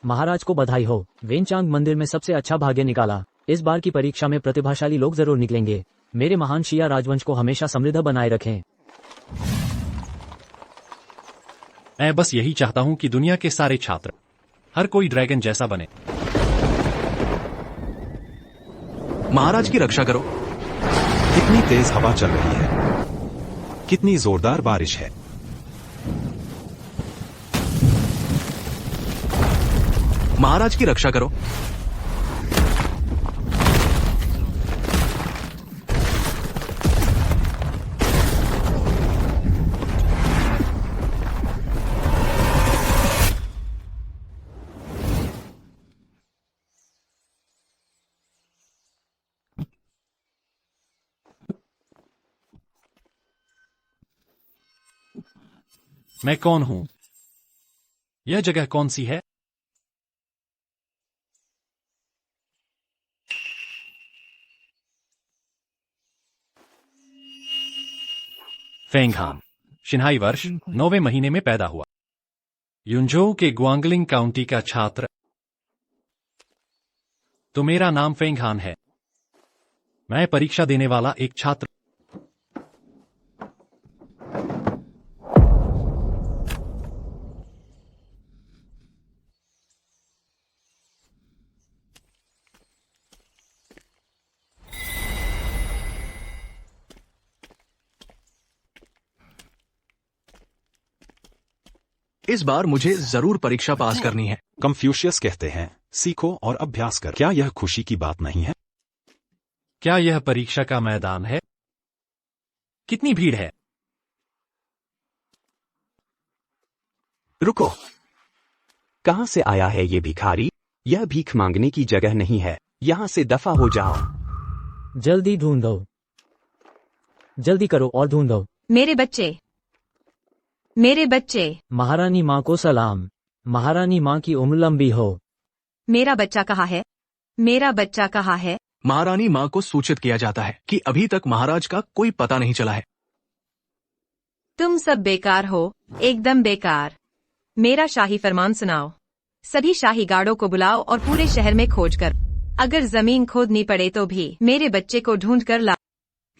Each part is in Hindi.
महाराज को बधाई हो, वेनचांग मंदिर में सबसे अच्छा भाग्य निकाला। इस बार की परीक्षा में प्रतिभाशाली लोग जरूर निकलेंगे। मेरे महान शिया राजवंश को हमेशा समृद्ध बनाए रखें। मैं बस यही चाहता हूं कि दुनिया के सारे छात्र, हर कोई ड्रैगन जैसा बने। महाराज की रक्षा करो। कितनी तेज हवा चल रही है, कितनी जोरदार बारिश है। महाराज की रक्षा करो। मैं कौन हूं? यह जगह कौन सी है? फेंगहान, शिन्हाई वर्ष 9वें महीने में पैदा हुआ। युनझोउ के ग्वांगलिंग काउंटी का छात्र। तो मेरा नाम फेंगहान है। मैं परीक्षा देने वाला एक छात्र। इस बार मुझे जरूर परीक्षा पास करनी है। कंफ्यूशियस कहते हैं, सीखो और अभ्यास कर। क्या यह खुशी की बात नहीं है? क्या यह परीक्षा का मैदान है? कितनी भीड़ है? रुको, कहां से आया है ये भिखारी? यह भीख मांगने की जगह नहीं है। यहां से दफा हो जाओ। जल्दी ढूंढो, जल्दी करो और ढूंढो। मेरे बच्चे, मेरे बच्चे। महारानी माँ को सलाम। महारानी माँ की उम्र लंबी हो। मेरा बच्चा कहाँ है? मेरा बच्चा कहाँ है? महारानी माँ को सूचित किया जाता है कि अभी तक महाराज का कोई पता नहीं चला है। तुम सब बेकार हो, एकदम बेकार। मेरा शाही फरमान सुनाओ। सभी शाही गार्डों को बुलाओ और पूरे शहर में खोज कर, अगर जमीन खोदनी पड़े तो भी मेरे बच्चे को ढूंढ कर ला।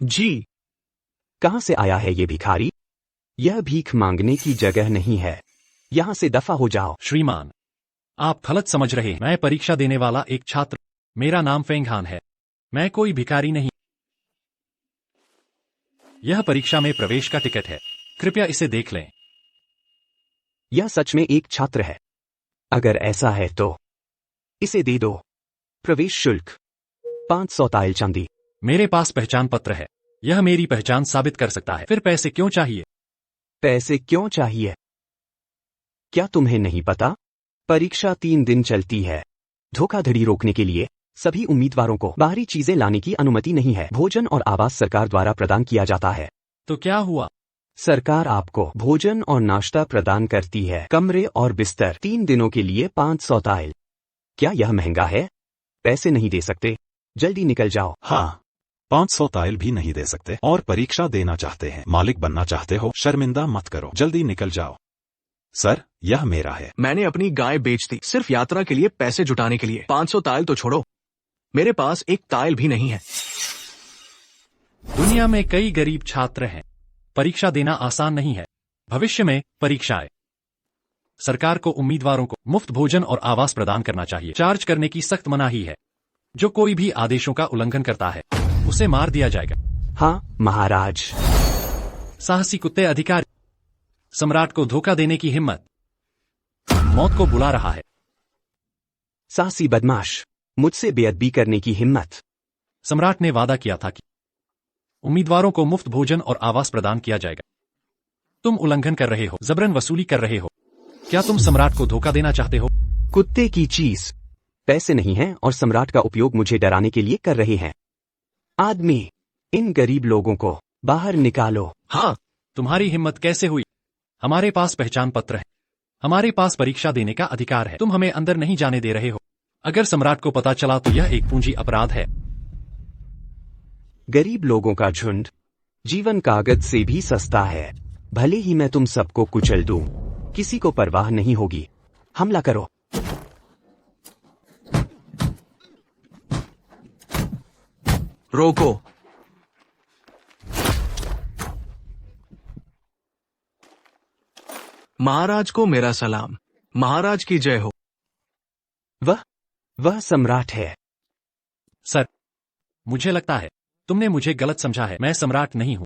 जी। कहां से आया है ये भिखारी? यह भीख मांगने की जगह नहीं है। यहां से दफा हो जाओ। श्रीमान, आप गलत समझ रहे हैं। मैं परीक्षा देने वाला एक छात्र। मेरा नाम फेंगहान है। मैं कोई भिखारी नहीं। यह परीक्षा में प्रवेश का टिकट है। कृपया इसे देख लें। यह सच में एक छात्र है। अगर ऐसा है तो इसे दे दो। प्रवेश शुल्क 500 ताइल चांदी। मेरे पास पहचान पत्र है। यह मेरी पहचान साबित कर सकता है। फिर पैसे क्यों चाहिए? पैसे क्यों चाहिए? क्या तुम्हें नहीं पता? परीक्षा 3 दिन चलती है। धोखाधड़ी रोकने के लिए सभी उम्मीदवारों को बाहरी चीजें लाने की अनुमति नहीं है। भोजन और आवास सरकार द्वारा प्रदान किया जाता है। तो क्या हुआ? सरकार आपको भोजन और नाश्ता प्रदान करती है। कमरे और बिस्तर 3 दिनों के लिए 500 ताइल। क्या यह महंगा है? पैसे नहीं दे सकते? जल्दी निकल जाओ। हाँ, 500 ताइल भी नहीं दे सकते और परीक्षा देना चाहते हैं। मालिक बनना चाहते हो? शर्मिंदा मत करो, जल्दी निकल जाओ। सर, यह मेरा है। मैंने अपनी गाय बेच दी सिर्फ यात्रा के लिए पैसे जुटाने के लिए। 500 ताइल तो छोड़ो, मेरे पास एक ताइल भी नहीं है। दुनिया में कई गरीब छात्र हैं। परीक्षा देना आसान नहीं है। भविष्य में परीक्षाएं। सरकार को उम्मीदवारों को मुफ्त भोजन और आवास प्रदान करना चाहिए। चार्ज करने की सख्त मनाही है। जो कोई भी आदेशों का उल्लंघन करता है उसे मार दिया जाएगा। हाँ महाराज। साहसी कुत्ते अधिकारी। सम्राट को धोखा देने की हिम्मत मौत को बुला रहा है। साहसी बदमाश, मुझसे बेअदबी करने की हिम्मत। सम्राट ने वादा किया था कि उम्मीदवारों को मुफ्त भोजन और आवास प्रदान किया जाएगा। तुम उल्लंघन कर रहे हो, जबरन वसूली कर रहे हो। क्या तुम सम्राट को धोखा देना चाहते हो? कुत्ते की चीज। पैसे नहीं हैं और सम्राट का उपयोग मुझे डराने के लिए कर रहे हैं। आदमी, इन गरीब लोगों को बाहर निकालो। हाँ। तुम्हारी हिम्मत कैसे हुई? हमारे पास पहचान पत्र है। हमारे पास परीक्षा देने का अधिकार है। तुम हमें अंदर नहीं जाने दे रहे हो। अगर सम्राट को पता चला तो यह एक पूंजी अपराध है। गरीब लोगों का झुंड जीवन कागज से भी सस्ता है। भले ही मैं तुम सबको कुचल दूं, किसी को परवाह नहीं होगी। हमला करो। रोको। महाराज को मेरा सलाम। महाराज की जय हो। वह सम्राट है। सर, मुझे लगता है तुमने मुझे गलत समझा है। मैं सम्राट नहीं हूं।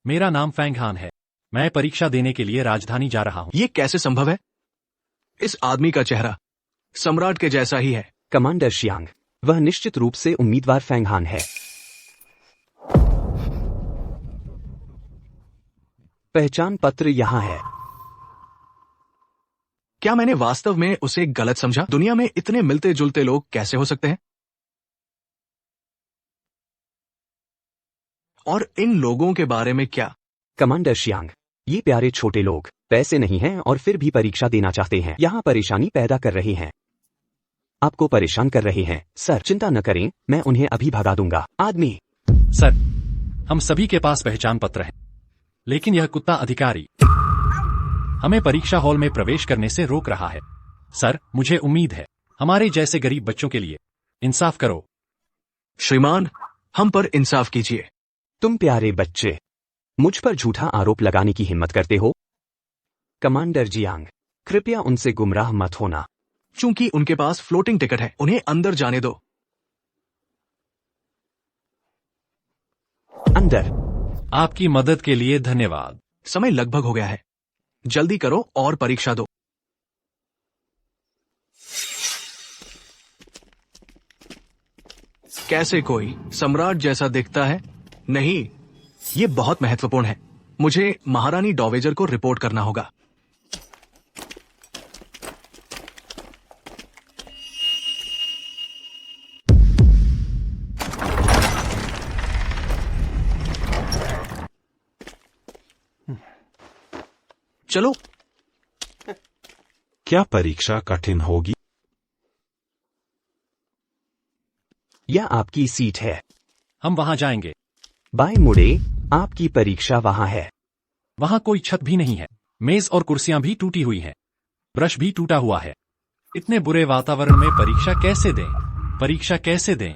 मेरा नाम फैंग हान है। मैं परीक्षा देने के लिए राजधानी जा रहा हूं। ये कैसे संभव है? इस आदमी का चेहरा सम्राट के जैसा ही है। कमांडर शियांग, वह निश्चित रूप से उम्मीदवार फैंग हान है। पहचान पत्र यहाँ है। क्या मैंने वास्तव में उसे गलत समझा? दुनिया में इतने मिलते जुलते लोग कैसे हो सकते हैं? और इन लोगों के बारे में क्या? कमांडर शियांग, ये प्यारे छोटे लोग पैसे नहीं हैं और फिर भी परीक्षा देना चाहते हैं। यहाँ परेशानी पैदा कर रहे हैं। आपको परेशान कर रहे हैं। सर, चिंता न करें, मैं उन्हें अभी भगा दूंगा। आदमी। सर, हम सभी के पास पहचान पत्र है, लेकिन यह कुत्ता अधिकारी हमें परीक्षा हॉल में प्रवेश करने से रोक रहा है। सर, मुझे उम्मीद है हमारे जैसे गरीब बच्चों के लिए इंसाफ करो। श्रीमान, हम पर इंसाफ कीजिए। तुम प्यारे बच्चे मुझ पर झूठा आरोप लगाने की हिम्मत करते हो? कमांडर जियांग, कृपया उनसे गुमराह मत होना। चूंकि उनके पास फ्लोटिंग टिकट है, उन्हें अंदर जाने दो। अंदर। आपकी मदद के लिए धन्यवाद। समय लगभग हो गया है। जल्दी करो और परीक्षा दो। कैसे कोई सम्राट जैसा दिखता है? नहीं, ये बहुत महत्वपूर्ण है। मुझे महारानी डॉवेजर को रिपोर्ट करना होगा। चलो। क्या परीक्षा कठिन होगी? यह आपकी सीट है। हम वहां जाएंगे। बाएं मुड़े, आपकी परीक्षा वहां है। वहां कोई छत भी नहीं है। मेज और कुर्सियां भी टूटी हुई हैं। ब्रश भी टूटा हुआ है। इतने बुरे वातावरण में परीक्षा कैसे दें? परीक्षा कैसे दें?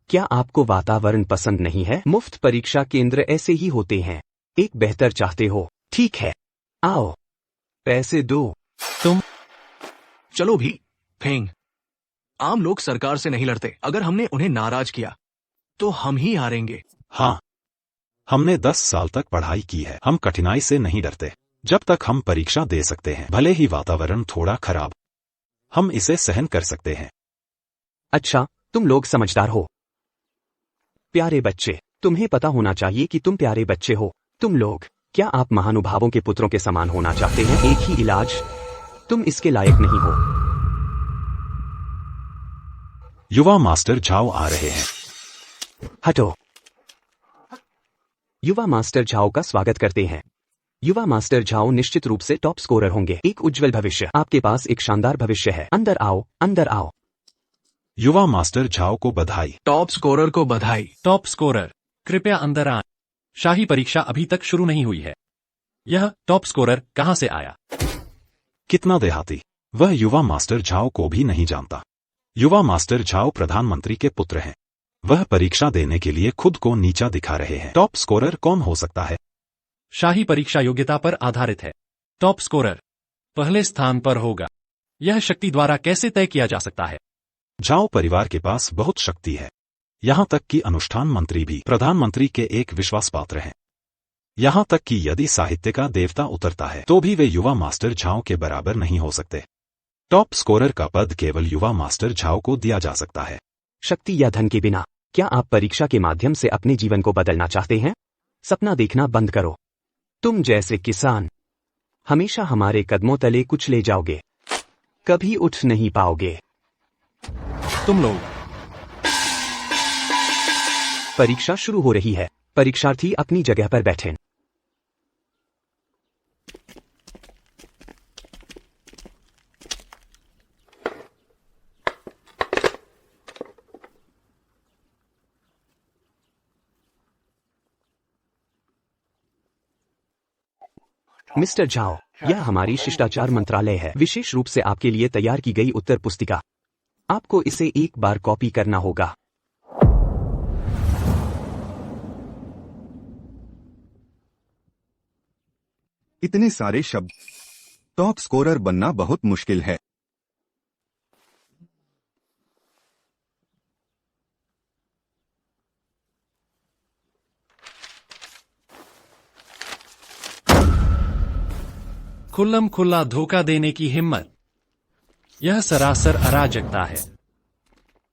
क्या आपको वातावरण पसंद नहीं है? मुफ्त परीक्षा केंद्र ऐसे ही होते हैं। एक बेहतर चाहते हो? ठीक है, आओ, पैसे दो। तुम चलो भी। फेंग, आम लोग सरकार से नहीं लड़ते। अगर हमने उन्हें नाराज किया तो हम ही हारेंगे। हाँ, हमने 10 साल तक पढ़ाई की है। हम कठिनाई से नहीं डरते। जब तक हम परीक्षा दे सकते हैं, भले ही वातावरण थोड़ा खराब, हम इसे सहन कर सकते हैं। अच्छा, तुम लोग समझदार हो। प्यारे बच्चे, तुम्हें पता होना चाहिए कि तुम प्यारे बच्चे हो। तुम लोग, क्या आप महानुभावों के पुत्रों के समान होना चाहते हैं? एक ही इलाज, तुम इसके लायक नहीं हो। युवा मास्टर झाओ आ रहे हैं। हटो। युवा मास्टर झाओ का स्वागत करते हैं। युवा मास्टर झाओ निश्चित रूप से टॉप स्कोरर होंगे। एक उज्जवल भविष्य, आपके पास एक शानदार भविष्य है। अंदर आओ, अंदर आओ। युवा मास्टर झाओ को बधाई। टॉप स्कोरर को बधाई। टॉप स्कोरर, कृपया अंदर आएं। शाही परीक्षा अभी तक शुरू नहीं हुई है। यह टॉप स्कोरर कहां से आया? कितना देहाती। वह युवा मास्टर झाओ को भी नहीं जानता। युवा मास्टर झाओ प्रधानमंत्री के पुत्र हैं। वह परीक्षा देने के लिए खुद को नीचा दिखा रहे हैं। टॉप स्कोरर कौन हो सकता है? शाही परीक्षा योग्यता पर आधारित है। टॉप स्कोरर पहले स्थान पर होगा। यह शक्ति द्वारा कैसे तय किया जा सकता है? झाओ परिवार के पास बहुत शक्ति है। यहां तक कि अनुष्ठान मंत्री भी प्रधानमंत्री के एक विश्वास पात्र हैं। यहां तक कि यदि साहित्य का देवता उतरता है तो भी वे युवा मास्टर झाओ के बराबर नहीं हो सकते। टॉप स्कोरर का पद केवल युवा मास्टर झाओ को दिया जा सकता है। शक्ति या धन के बिना। क्या आप परीक्षा के माध्यम से अपने जीवन को बदलना चाहते हैं? सपना देखना बंद करो। तुम जैसे किसान हमेशा हमारे कदमों तले कुचले जाओगे, कभी उठ नहीं पाओगे। तुम लोग, परीक्षा शुरू हो रही है। परीक्षार्थी अपनी जगह पर बैठें। मिस्टर झाओ, यह हमारी शिष्टाचार मंत्रालय है। विशेष रूप से आपके लिए तैयार की गई उत्तर पुस्तिका। आपको इसे एक बार कॉपी करना होगा। इतने सारे शब्द। टॉप स्कोरर बनना बहुत मुश्किल है। खुल्लम खुल्ला धोखा देने की हिम्मत, यह सरासर अराजकता है।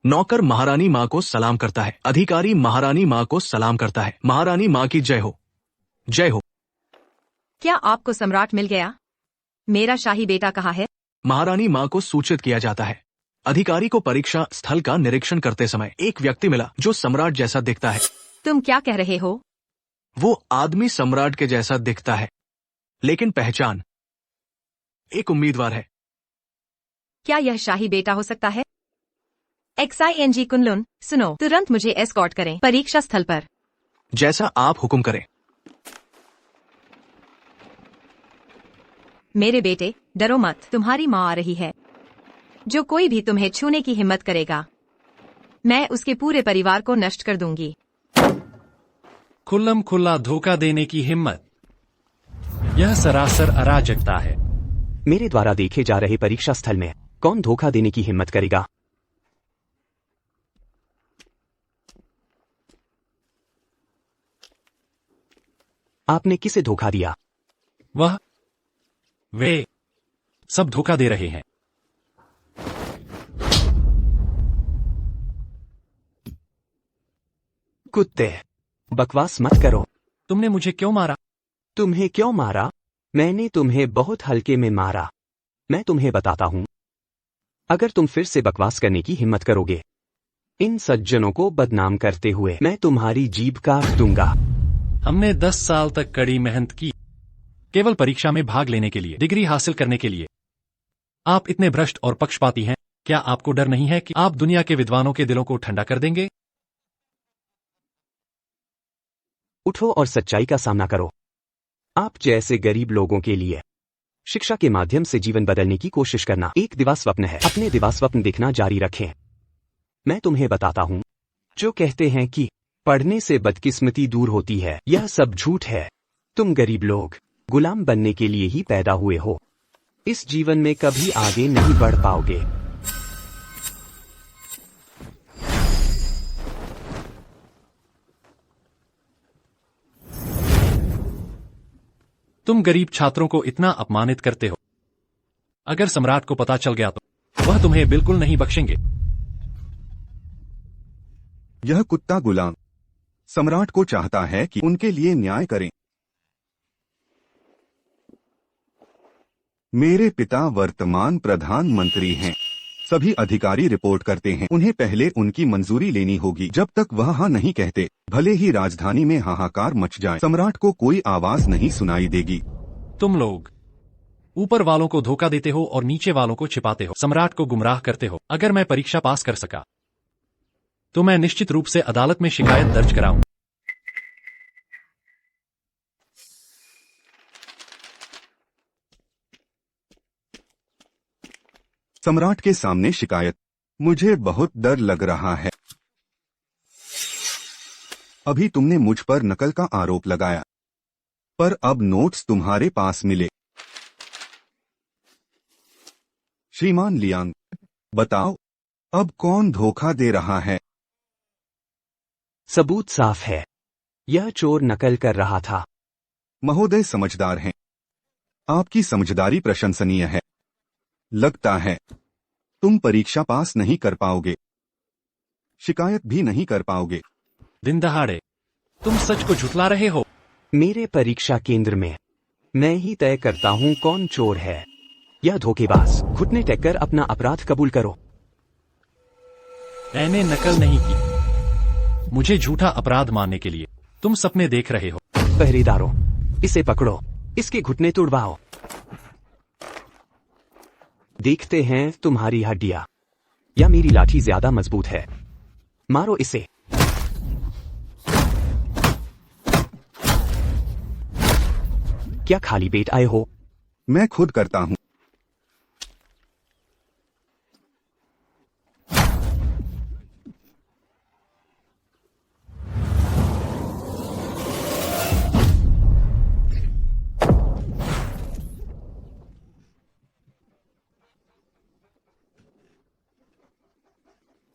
नौकर महारानी माँ को सलाम करता है, अधिकारी महारानी माँ को सलाम करता है। महारानी माँ की जय हो, जय हो। क्या आपको सम्राट मिल गया? मेरा शाही बेटा कहाँ है? महारानी माँ को सूचित किया जाता है। अधिकारी को परीक्षा स्थल का निरीक्षण करते समय एक व्यक्ति मिला जो सम्राट जैसा दिखता है। तुम क्या कह रहे हो? वो आदमी सम्राट के जैसा दिखता है, लेकिन पहचान एक उम्मीदवार है। क्या यह शाही बेटा हो सकता है? XING कुनलुन, सुनो, तुरंत मुझे एस्कॉर्ट करें परीक्षा स्थल पर। जैसा आप हुक्म करें। मेरे बेटे, डरो मत, तुम्हारी माँ आ रही है। जो कोई भी तुम्हें छूने की हिम्मत करेगा, मैं उसके पूरे परिवार को नष्ट कर दूंगी। खुल्लम खुल्ला धोखा देने की हिम्मत, यह सरासर अराजकता है। मेरे द्वारा देखे जा रहे परीक्षा स्थल में कौन धोखा देने की हिम्मत करेगा? आपने किसे धोखा दिया? वे सब धोखा दे रहे हैं। कुत्ते, बकवास मत करो। तुमने मुझे क्यों मारा? तुम्हें क्यों मारा? मैंने तुम्हें बहुत हल्के में मारा। मैं तुम्हें बताता हूं। अगर तुम फिर से बकवास करने की हिम्मत करोगे, इन सज्जनों को बदनाम करते हुए मैं तुम्हारी जीभ काट दूंगा। हमने 10 साल तक कड़ी मेहनत की, केवल परीक्षा में भाग लेने के लिए, डिग्री हासिल करने के लिए। आप इतने भ्रष्ट और पक्षपाती हैं। क्या आपको डर नहीं है कि आप दुनिया के विद्वानों के दिलों को ठंडा कर देंगे? उठो और सच्चाई का सामना करो। आप जैसे गरीब लोगों के लिए शिक्षा के माध्यम से जीवन बदलने की कोशिश करना एक दिवा स्वप्न है। अपने दिवा स्वप्न देखना जारी रखें। मैं तुम्हें बताता हूं, जो कहते हैं कि पढ़ने से बदकिस्मती दूर होती है, यह सब झूठ है। तुम गरीब लोग गुलाम बनने के लिए ही पैदा हुए हो। इस जीवन में कभी आगे नहीं बढ़ पाओगे। तुम गरीब छात्रों को इतना अपमानित करते हो। अगर सम्राट को पता चल गया तो वह तुम्हें बिल्कुल नहीं बख्शेंगे। यह कुत्ता गुलाम सम्राट को चाहता है कि उनके लिए न्याय करें। मेरे पिता वर्तमान प्रधानमंत्री हैं। सभी अधिकारी रिपोर्ट करते हैं। उन्हें पहले उनकी मंजूरी लेनी होगी। जब तक वह हाँ नहीं कहते, भले ही राजधानी में हाहाकार मच जाए, सम्राट को कोई आवाज नहीं सुनाई देगी। तुम लोग ऊपर वालों को धोखा देते हो और नीचे वालों को छिपाते हो, सम्राट को गुमराह करते हो। अगर मैं परीक्षा पास कर सका तो मैं निश्चित रूप से अदालत में शिकायत दर्ज कराऊं। सम्राट के सामने शिकायत? मुझे बहुत डर लग रहा है। अभी तुमने मुझ पर नकल का आरोप लगाया, पर अब नोट्स तुम्हारे पास मिले। श्रीमान लियांग, बताओ अब कौन धोखा दे रहा है? सबूत साफ है, यह चोर नकल कर रहा था। महोदय समझदार हैं। आपकी समझदारी प्रशंसनीय है। लगता है तुम परीक्षा पास नहीं कर पाओगे, शिकायत भी नहीं कर पाओगे। दिन दहाड़े तुम सच को झुठला रहे हो। मेरे परीक्षा केंद्र में मैं ही तय करता हूं कौन चोर है। यह धोखेबाज, घुटने टेक कर अपना अपराध कबूल करो। मैंने नकल नहीं की, मुझे झूठा अपराध मानने के लिए तुम सपने देख रहे हो। पहरेदारों, इसे पकड़ो, इसके घुटने तुड़वाओ। देखते हैं तुम्हारी हड्डियां या मेरी लाठी ज्यादा मजबूत है। मारो इसे। क्या खाली पेट आए हो? मैं खुद करता हूं।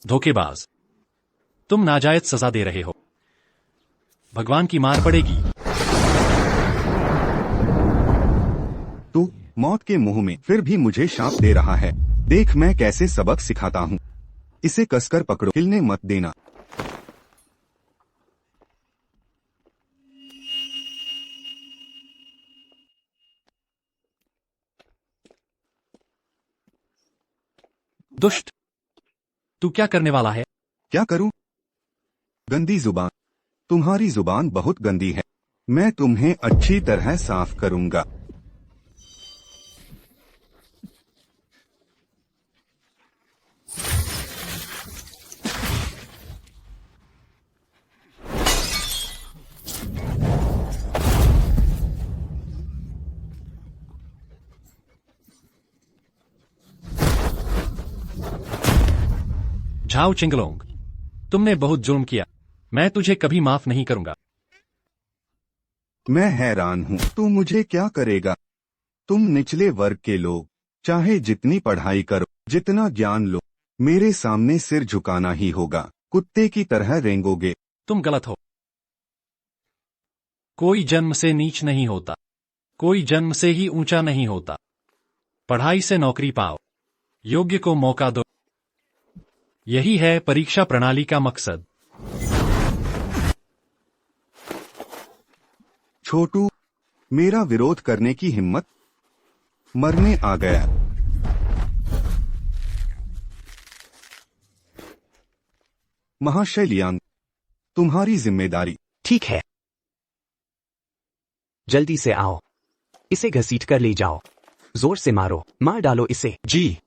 धोखेबाज, तुम नाजायज सजा दे रहे हो। भगवान की मार पड़ेगी। तू मौत के मुंह में फिर भी मुझे शाप दे रहा है। देख मैं कैसे सबक सिखाता हूँ। इसे कसकर पकड़ो, हिलने मत देना। दुष्ट, तू क्या करने वाला है? क्या करूं? गंदी जुबान, तुम्हारी जुबान बहुत गंदी है। मैं तुम्हें अच्छी तरह साफ करूंगा। झाओ चिंगलोंग, तुमने बहुत जुल्म किया। मैं तुझे कभी माफ नहीं करूंगा। मैं हैरान हूँ, तू मुझे क्या करेगा? तुम निचले वर्ग के लोग, चाहे जितनी पढ़ाई करो, जितना ज्ञान लो, मेरे सामने सिर झुकाना ही होगा। कुत्ते की तरह रेंगोगे। तुम गलत हो। कोई जन्म से नीच नहीं होता, कोई जन्म से ही ऊंचा नहीं होता। पढ़ाई से नौकरी पाओ, योग्य को मौका दो। यही है परीक्षा प्रणाली का मकसद। छोटू, मेरा विरोध करने की हिम्मत? मरने आ गया। महाशय लियांग, तुम्हारी जिम्मेदारी। ठीक है, जल्दी से आओ। इसे घसीट कर ले जाओ। जोर से मारो, मार डालो इसे। जी।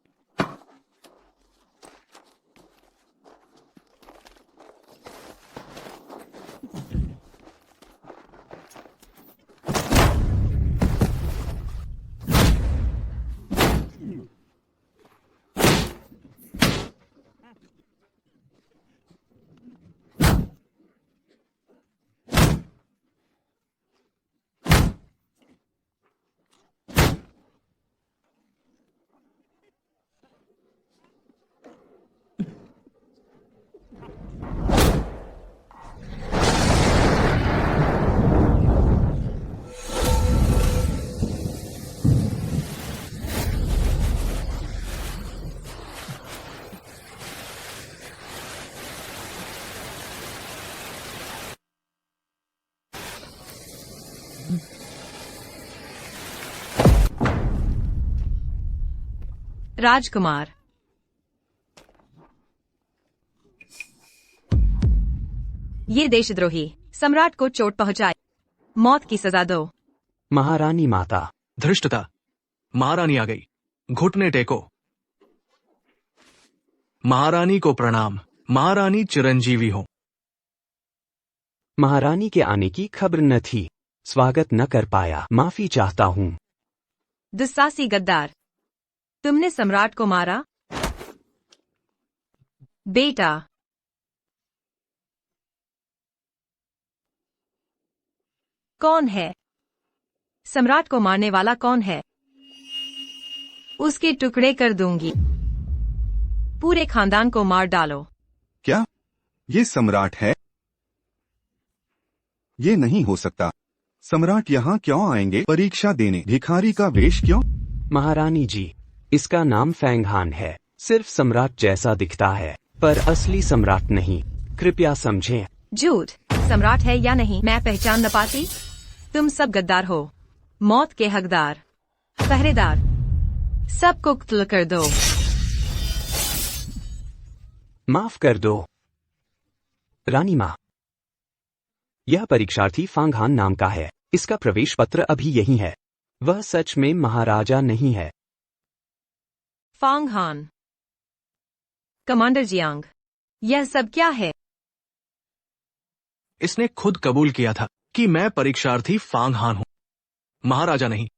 राजकुमार, ये देशद्रोही सम्राट को चोट पहुंचाए, मौत की सजा दो। महारानी माता। धृष्टता, महारानी आ गई। घुटने टेको। महारानी को प्रणाम। महारानी चिरंजीवी हो। महारानी के आने की खबर न थी, स्वागत न कर पाया, माफी चाहता हूँ। दुस्साहसी गद्दार, तुमने सम्राट को मारा? बेटा, कौन है? सम्राट को मारने वाला कौन है? उसके टुकड़े कर दूंगी। पूरे खानदान को मार डालो। क्या ये सम्राट है? ये नहीं हो सकता। सम्राट यहाँ क्यों आएंगे परीक्षा देने? भिखारी का वेश क्यों? महारानी जी, इसका नाम फैंगहान है। सिर्फ सम्राट जैसा दिखता है, पर असली सम्राट नहीं। कृपया समझें। झूठ। सम्राट है या नहीं मैं पहचान न पाती। तुम सब गद्दार हो, मौत के हकदार। पहरेदार, सबको कत्ल कर दो। माफ कर दो रानी माँ। यह परीक्षार्थी फांगहान नाम का है। इसका प्रवेश पत्र अभी यही है। वह सच में महाराजा नहीं है। फांगहान, कमांडर जियांग, यह सब क्या है? इसने खुद कबूल किया था कि मैं परीक्षार्थी फांगहान हूं, महाराजा नहीं।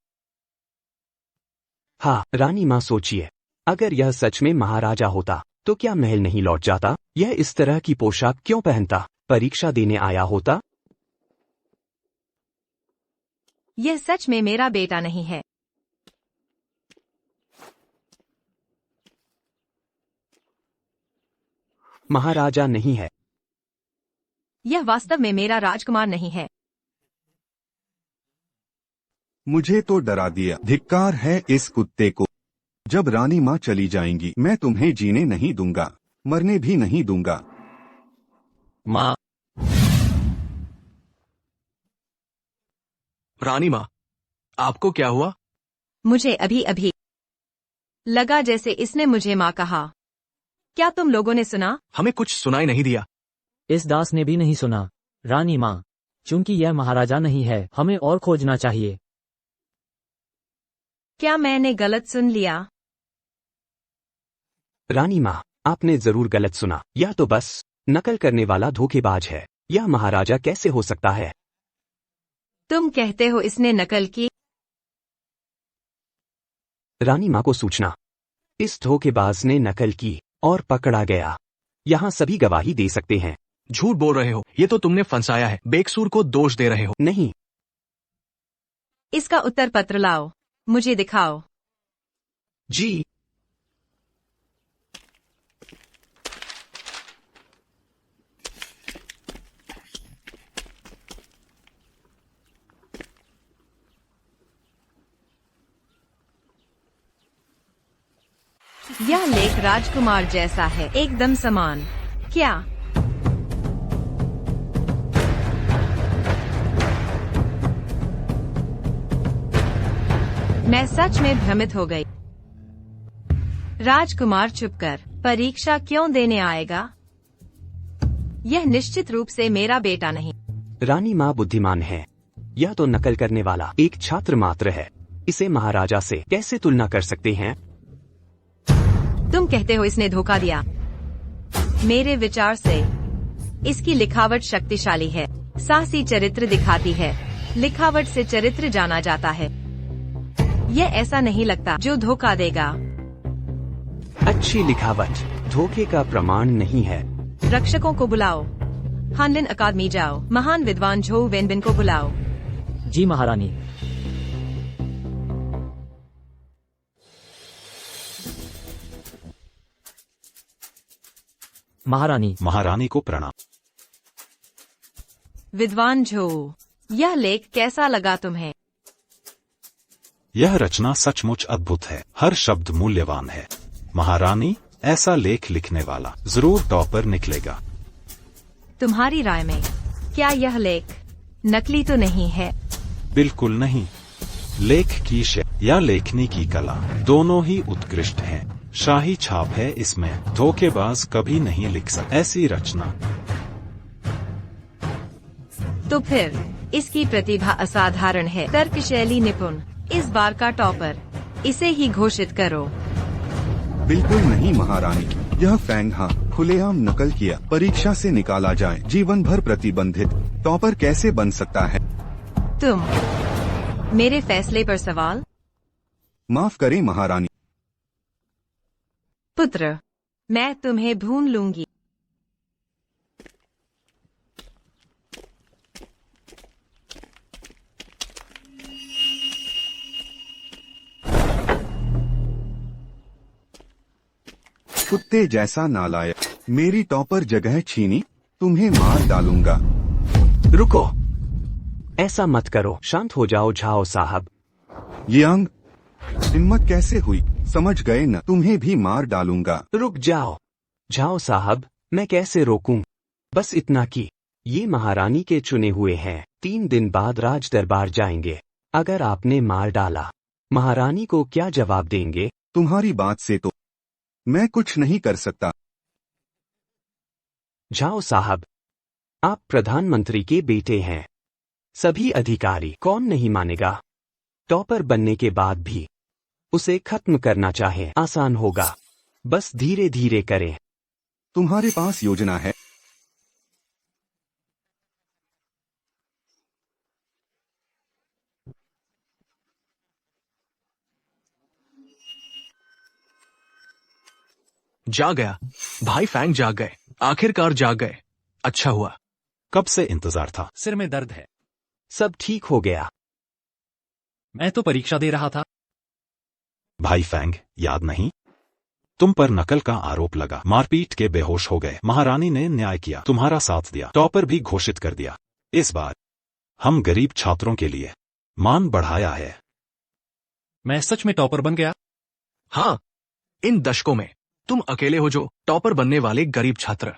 हाँ रानी माँ, सोचिए, अगर यह सच में महाराजा होता तो क्या महल नहीं लौट जाता? यह इस तरह की पोशाक क्यों पहनता? परीक्षा देने आया होता? यह सच में मेरा बेटा नहीं है। महाराजा नहीं है। यह वास्तव में मेरा राजकुमार नहीं है। मुझे तो डरा दिया। धिक्कार है इस कुत्ते को। जब रानी माँ चली जाएंगी मैं तुम्हें जीने नहीं दूंगा, मरने भी नहीं दूंगा। माँ, रानी माँ, आपको क्या हुआ? मुझे अभी अभी लगा जैसे इसने मुझे माँ कहा। क्या तुम लोगों ने सुना? हमें कुछ सुनाई नहीं दिया। इस दास ने भी नहीं सुना। रानी माँ, चूंकि यह महाराजा नहीं है, हमें और खोजना चाहिए। क्या मैंने गलत सुन लिया? रानी माँ, आपने जरूर गलत सुना। यह तो बस नकल करने वाला धोखेबाज है। यह महाराजा कैसे हो सकता है? तुम कहते हो इसने नकल की? रानी माँ को सूचना, इस धोखेबाज ने नकल की और पकड़ा गया। यहाँ सभी गवाही दे सकते हैं। झूठ बोल रहे हो। ये तो तुमने फंसाया है। बेकसूर को दोष दे रहे हो। नहीं। इसका उत्तर पत्र लाओ, मुझे दिखाओ। जी। यह लेख राजकुमार जैसा है, एकदम समान। क्या? मैं सच में भ्रमित हो गई। राजकुमार चुप कर। परीक्षा क्यों देने आएगा? यह निश्चित रूप से मेरा बेटा नहीं। रानी माँ बुद्धिमान है। यह तो नकल करने वाला एक छात्र मात्र है। इसे महाराजा से कैसे तुलना कर सकते हैं? तुम कहते हो इसने धोखा दिया। मेरे विचार से इसकी लिखावट शक्तिशाली है, साहसी चरित्र दिखाती है। लिखावट से चरित्र जाना जाता है। यह ऐसा नहीं लगता जो धोखा देगा। अच्छी लिखावट धोखे का प्रमाण नहीं है। रक्षकों को बुलाओ। हानलिन अकादमी जाओ। महान विद्वान झो वेनबिन को बुलाओ। जी महारानी। महारानी। महारानी को प्रणाम। विद्वान झो, यह लेख कैसा लगा तुम्हें? यह रचना सचमुच अद्भुत है। हर शब्द मूल्यवान है। महारानी, ऐसा लेख लिखने वाला जरूर टॉपर निकलेगा। तुम्हारी राय में क्या यह लेख नकली तो नहीं है? बिल्कुल नहीं। लेख की शैली या लेखनी की कला दोनों ही उत्कृष्ट हैं। शाही छाप है इसमें। धोखेबाज कभी नहीं लिख सकता ऐसी रचना। तो फिर इसकी प्रतिभा असाधारण है। तर्क शैली निपुण। इस बार का टॉपर इसे ही घोषित करो। बिल्कुल नहीं महारानी। यह फैंग हाँ खुलेआम नकल किया। परीक्षा से निकाला जाए। जीवन भर प्रतिबंधित। टॉपर कैसे बन सकता है? तुम मेरे फैसले पर सवाल? माफ करें महारानी। पुत्र, मैं तुम्हें ढूंढ लूंगी। कुत्ते जैसा नालायक। मेरी टॉपर जगह छीनी। तुम्हें मार डालूंगा। रुको, ऐसा मत करो। शांत हो जाओ झाओ साहब। यांग, हिम्मत कैसे हुई? समझ गए न? तुम्हें भी मार डालूंगा। रुक जाओ झाओ साहब, मैं कैसे रोकूं? बस इतना कि ये महारानी के चुने हुए हैं। 3 दिन बाद राज दरबार जाएंगे। अगर आपने मार डाला, महारानी को क्या जवाब देंगे? तुम्हारी बात से तो मैं कुछ नहीं कर सकता। झाओ साहब, आप प्रधानमंत्री के बेटे हैं। सभी अधिकारी कौन नहीं मानेगा? टॉपर बनने के बाद भी उसे खत्म करना चाहे आसान होगा। बस धीरे धीरे करें। तुम्हारे पास योजना है? जाग गया। भाई फैंग जाग गए। आखिरकार जाग गए। अच्छा हुआ। कब से इंतजार था। सिर में दर्द है। सब ठीक हो गया। मैं तो परीक्षा दे रहा था। भाई फैंग, याद नहीं? तुम पर नकल का आरोप लगा, मारपीट के बेहोश हो गए। महारानी ने न्याय किया, तुम्हारा साथ दिया, टॉपर भी घोषित कर दिया। इस बार हम गरीब छात्रों के लिए मान बढ़ाया है। मैं सच में टॉपर बन गया? हाँ, इन दशकों में तुम अकेले हो जो टॉपर बनने वाले गरीब छात्र।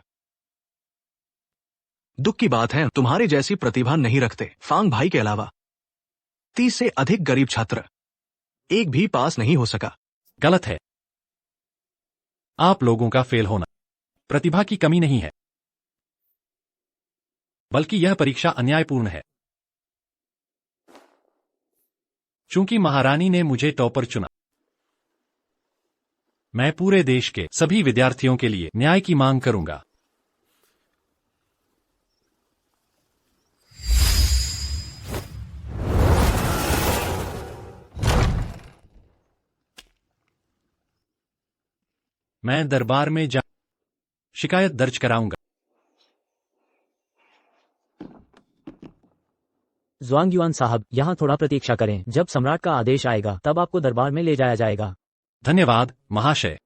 दुख की बात है, तुम्हारे जैसी प्रतिभा नहीं रखते फांग भाई के अलावा 30 से अधिक गरीब छात्र एक भी पास नहीं हो सका। गलत है। आप लोगों का फेल होना प्रतिभा की कमी नहीं है, बल्कि यह परीक्षा अन्यायपूर्ण है। चूंकि महारानी ने मुझे टॉपर चुना, मैं पूरे देश के सभी विद्यार्थियों के लिए न्याय की मांग करूंगा। मैं दरबार में जा शिकायत दर्ज कराऊंगा। ज़ुआंग साहब, यहाँ थोड़ा प्रतीक्षा करें। जब सम्राट का आदेश आएगा तब आपको दरबार में ले जाया जाएगा। धन्यवाद महाशय।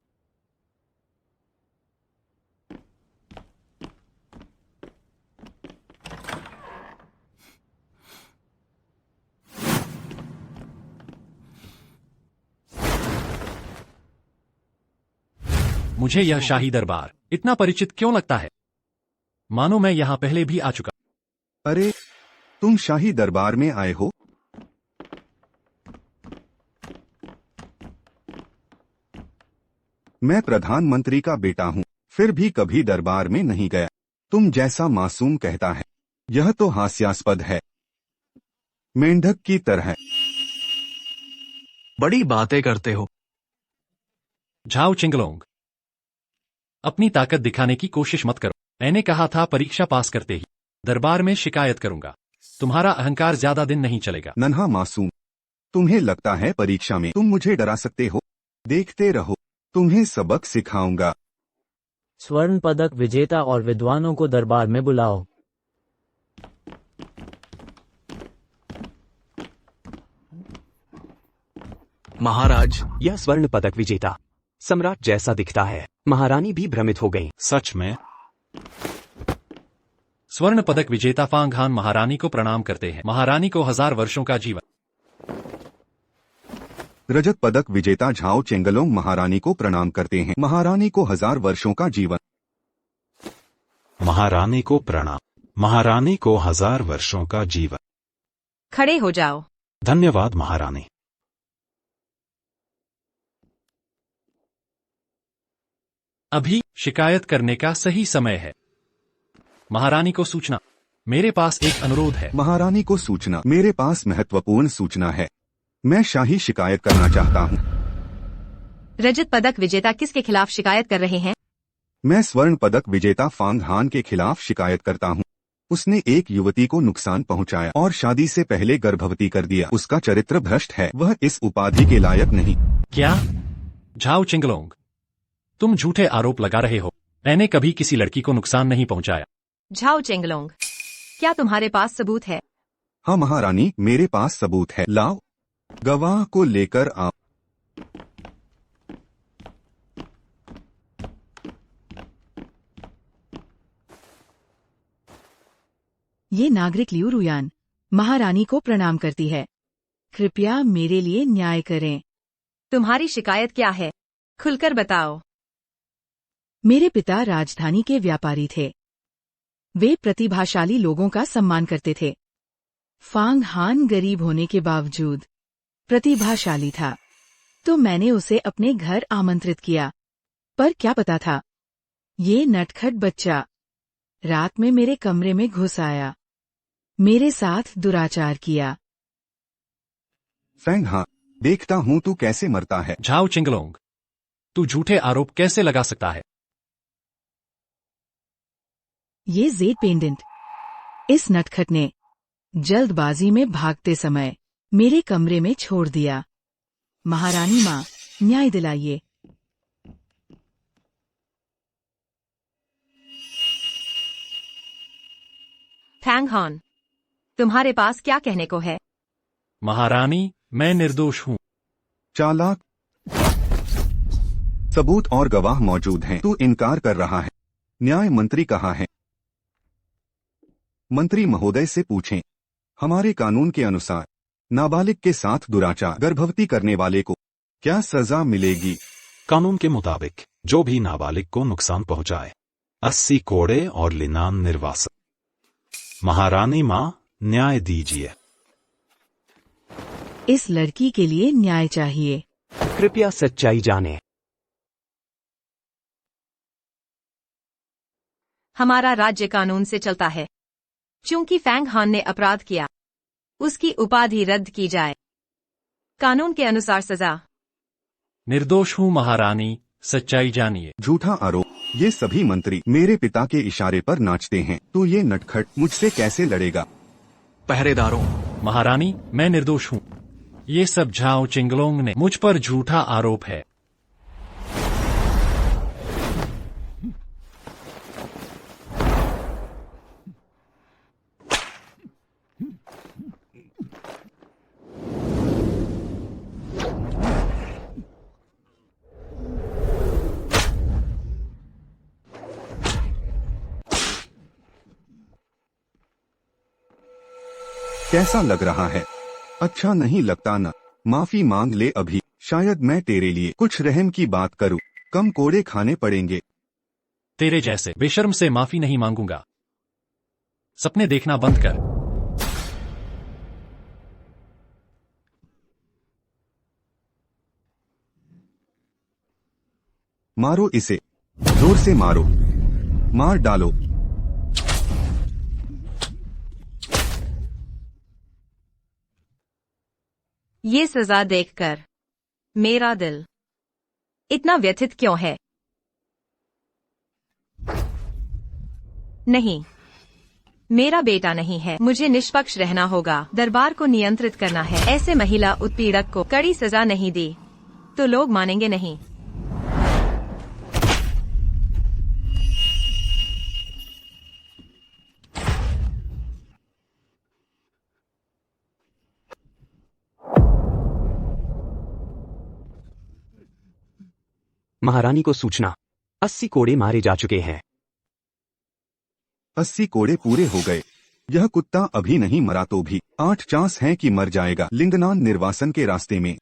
मुझे यह शाही दरबार इतना परिचित क्यों लगता है, मानो मैं यहां पहले भी आ चुका। अरे, तुम शाही दरबार में आए हो? मैं प्रधानमंत्री का बेटा हूँ, फिर भी कभी दरबार में नहीं गया। तुम जैसा मासूम कहता है, यह तो हास्यास्पद है, मेंढक की तरह। बड़ी बातें करते हो। झाओ चिंगलोंग, अपनी ताकत दिखाने की कोशिश मत करो। मैंने कहा था परीक्षा पास करते ही दरबार में शिकायत करूंगा। तुम्हारा अहंकार ज्यादा दिन नहीं चलेगा। नन्हा मासूम, तुम्हें लगता है परीक्षा में तुम मुझे डरा सकते हो? देखते रहो, तुम्हें सबक सिखाऊंगा। स्वर्ण पदक विजेता और विद्वानों को दरबार में बुलाओ। महाराज, यह स्वर्ण पदक विजेता सम्राट जैसा दिखता है। महारानी भी भ्रमित हो गई। सच में? स्वर्ण पदक विजेता फांग हान महारानी को प्रणाम करते हैं। महारानी को 1000 वर्षों का जीवन। रजत पदक विजेता झाओ चेंगलोंग महारानी को प्रणाम करते हैं। महारानी को 1000 वर्षों का जीवन। महारानी को प्रणाम। महारानी को 1000 वर्षों का जीवन। खड़े हो जाओ। धन्यवाद महारानी। अभी शिकायत करने का सही समय है। महारानी को सूचना। मेरे पास एक अनुरोध है। महारानी को सूचना। मेरे पास महत्वपूर्ण सूचना है। मैं शाही शिकायत करना चाहता हूँ। रजत पदक विजेता किसके खिलाफ शिकायत कर रहे हैं? मैं स्वर्ण पदक विजेता फांग हान के खिलाफ शिकायत करता हूँ। उसने एक युवती को नुकसान पहुँचाया और शादी से पहले गर्भवती कर दिया। उसका चरित्र भ्रष्ट है। वह इस उपाधि के लायक नहीं। क्या? झाओ चिंगलोंग, तुम झूठे आरोप लगा रहे हो। मैंने कभी किसी लड़की को नुकसान नहीं पहुंचाया। झाओ चेंगलोंग, क्या तुम्हारे पास सबूत है? हाँ महारानी, मेरे पास सबूत है। लाओ, गवाह को लेकर आओ। ये नागरिक लियू रुयान महारानी को प्रणाम करती है। कृपया मेरे लिए न्याय करें। तुम्हारी शिकायत क्या है? खुलकर बताओ। मेरे पिता राजधानी के व्यापारी थे। वे प्रतिभाशाली लोगों का सम्मान करते थे। फांग हान गरीब होने के बावजूद प्रतिभाशाली था, तो मैंने उसे अपने घर आमंत्रित किया। पर क्या पता था, ये नटखट बच्चा रात में मेरे कमरे में घुस आया, मेरे साथ दुराचार किया। फैंग हान, देखता हूँ तू कैसे मरता है। झाओ चिंगलोंग, तू झूठे आरोप कैसे लगा सकता है? ये जेड पेंडेंट इस नटखट ने जल्दबाजी में भागते समय मेरे कमरे में छोड़ दिया। महारानी माँ, न्याय दिलाइए। फैंग हान, तुम्हारे पास क्या कहने को है? महारानी, मैं निर्दोष हूँ। चालाक, सबूत और गवाह मौजूद हैं। तू इनकार कर रहा है। न्याय मंत्री कहाँ है? मंत्री महोदय से पूछें। हमारे कानून के अनुसार नाबालिग के साथ दुराचार गर्भवती करने वाले को क्या सजा मिलेगी? कानून के मुताबिक जो भी नाबालिग को नुकसान पहुंचाए 80 कोड़े और लिनान निर्वासन। महारानी माँ, न्याय दीजिए। इस लड़की के लिए न्याय चाहिए। कृपया सच्चाई जाने। हमारा राज्य कानून से चलता है। चूंकि फैंग हान ने अपराध किया, उसकी उपाधि रद्द की जाए। कानून के अनुसार सजा। निर्दोष हूँ महारानी, सच्चाई जानिए। झूठा आरोप। ये सभी मंत्री मेरे पिता के इशारे पर नाचते हैं। तो ये नटखट मुझसे कैसे लड़ेगा? पहरेदारों, महारानी, मैं निर्दोष हूँ। ये सब झाओ चिंगलोंग ने मुझ पर झूठा आरोप है। कैसा लग रहा है? अच्छा नहीं लगता ना? माफी मांग ले अभी। शायद मैं तेरे लिए कुछ रहम की बात करूं। कम कोड़े खाने पड़ेंगे। तेरे जैसे बेशर्म से माफी नहीं मांगूंगा। सपने देखना बंद कर। मारो इसे, जोर से मारो, मार डालो। ये सजा देखकर मेरा दिल इतना व्यथित क्यों है? नहीं, मेरा बेटा नहीं है। मुझे निष्पक्ष रहना होगा। दरबार को नियंत्रित करना है। ऐसे महिला उत्पीड़क को कड़ी सजा नहीं दी तो लोग मानेंगे नहीं। महारानी को सूचना। 80 कोड़े मारे जा चुके हैं। 80 कोड़े पूरे हो गए। यह कुत्ता अभी नहीं मरा तो भी 8 चांस हैं कि मर जाएगा। लिंगनान निर्वासन के रास्ते में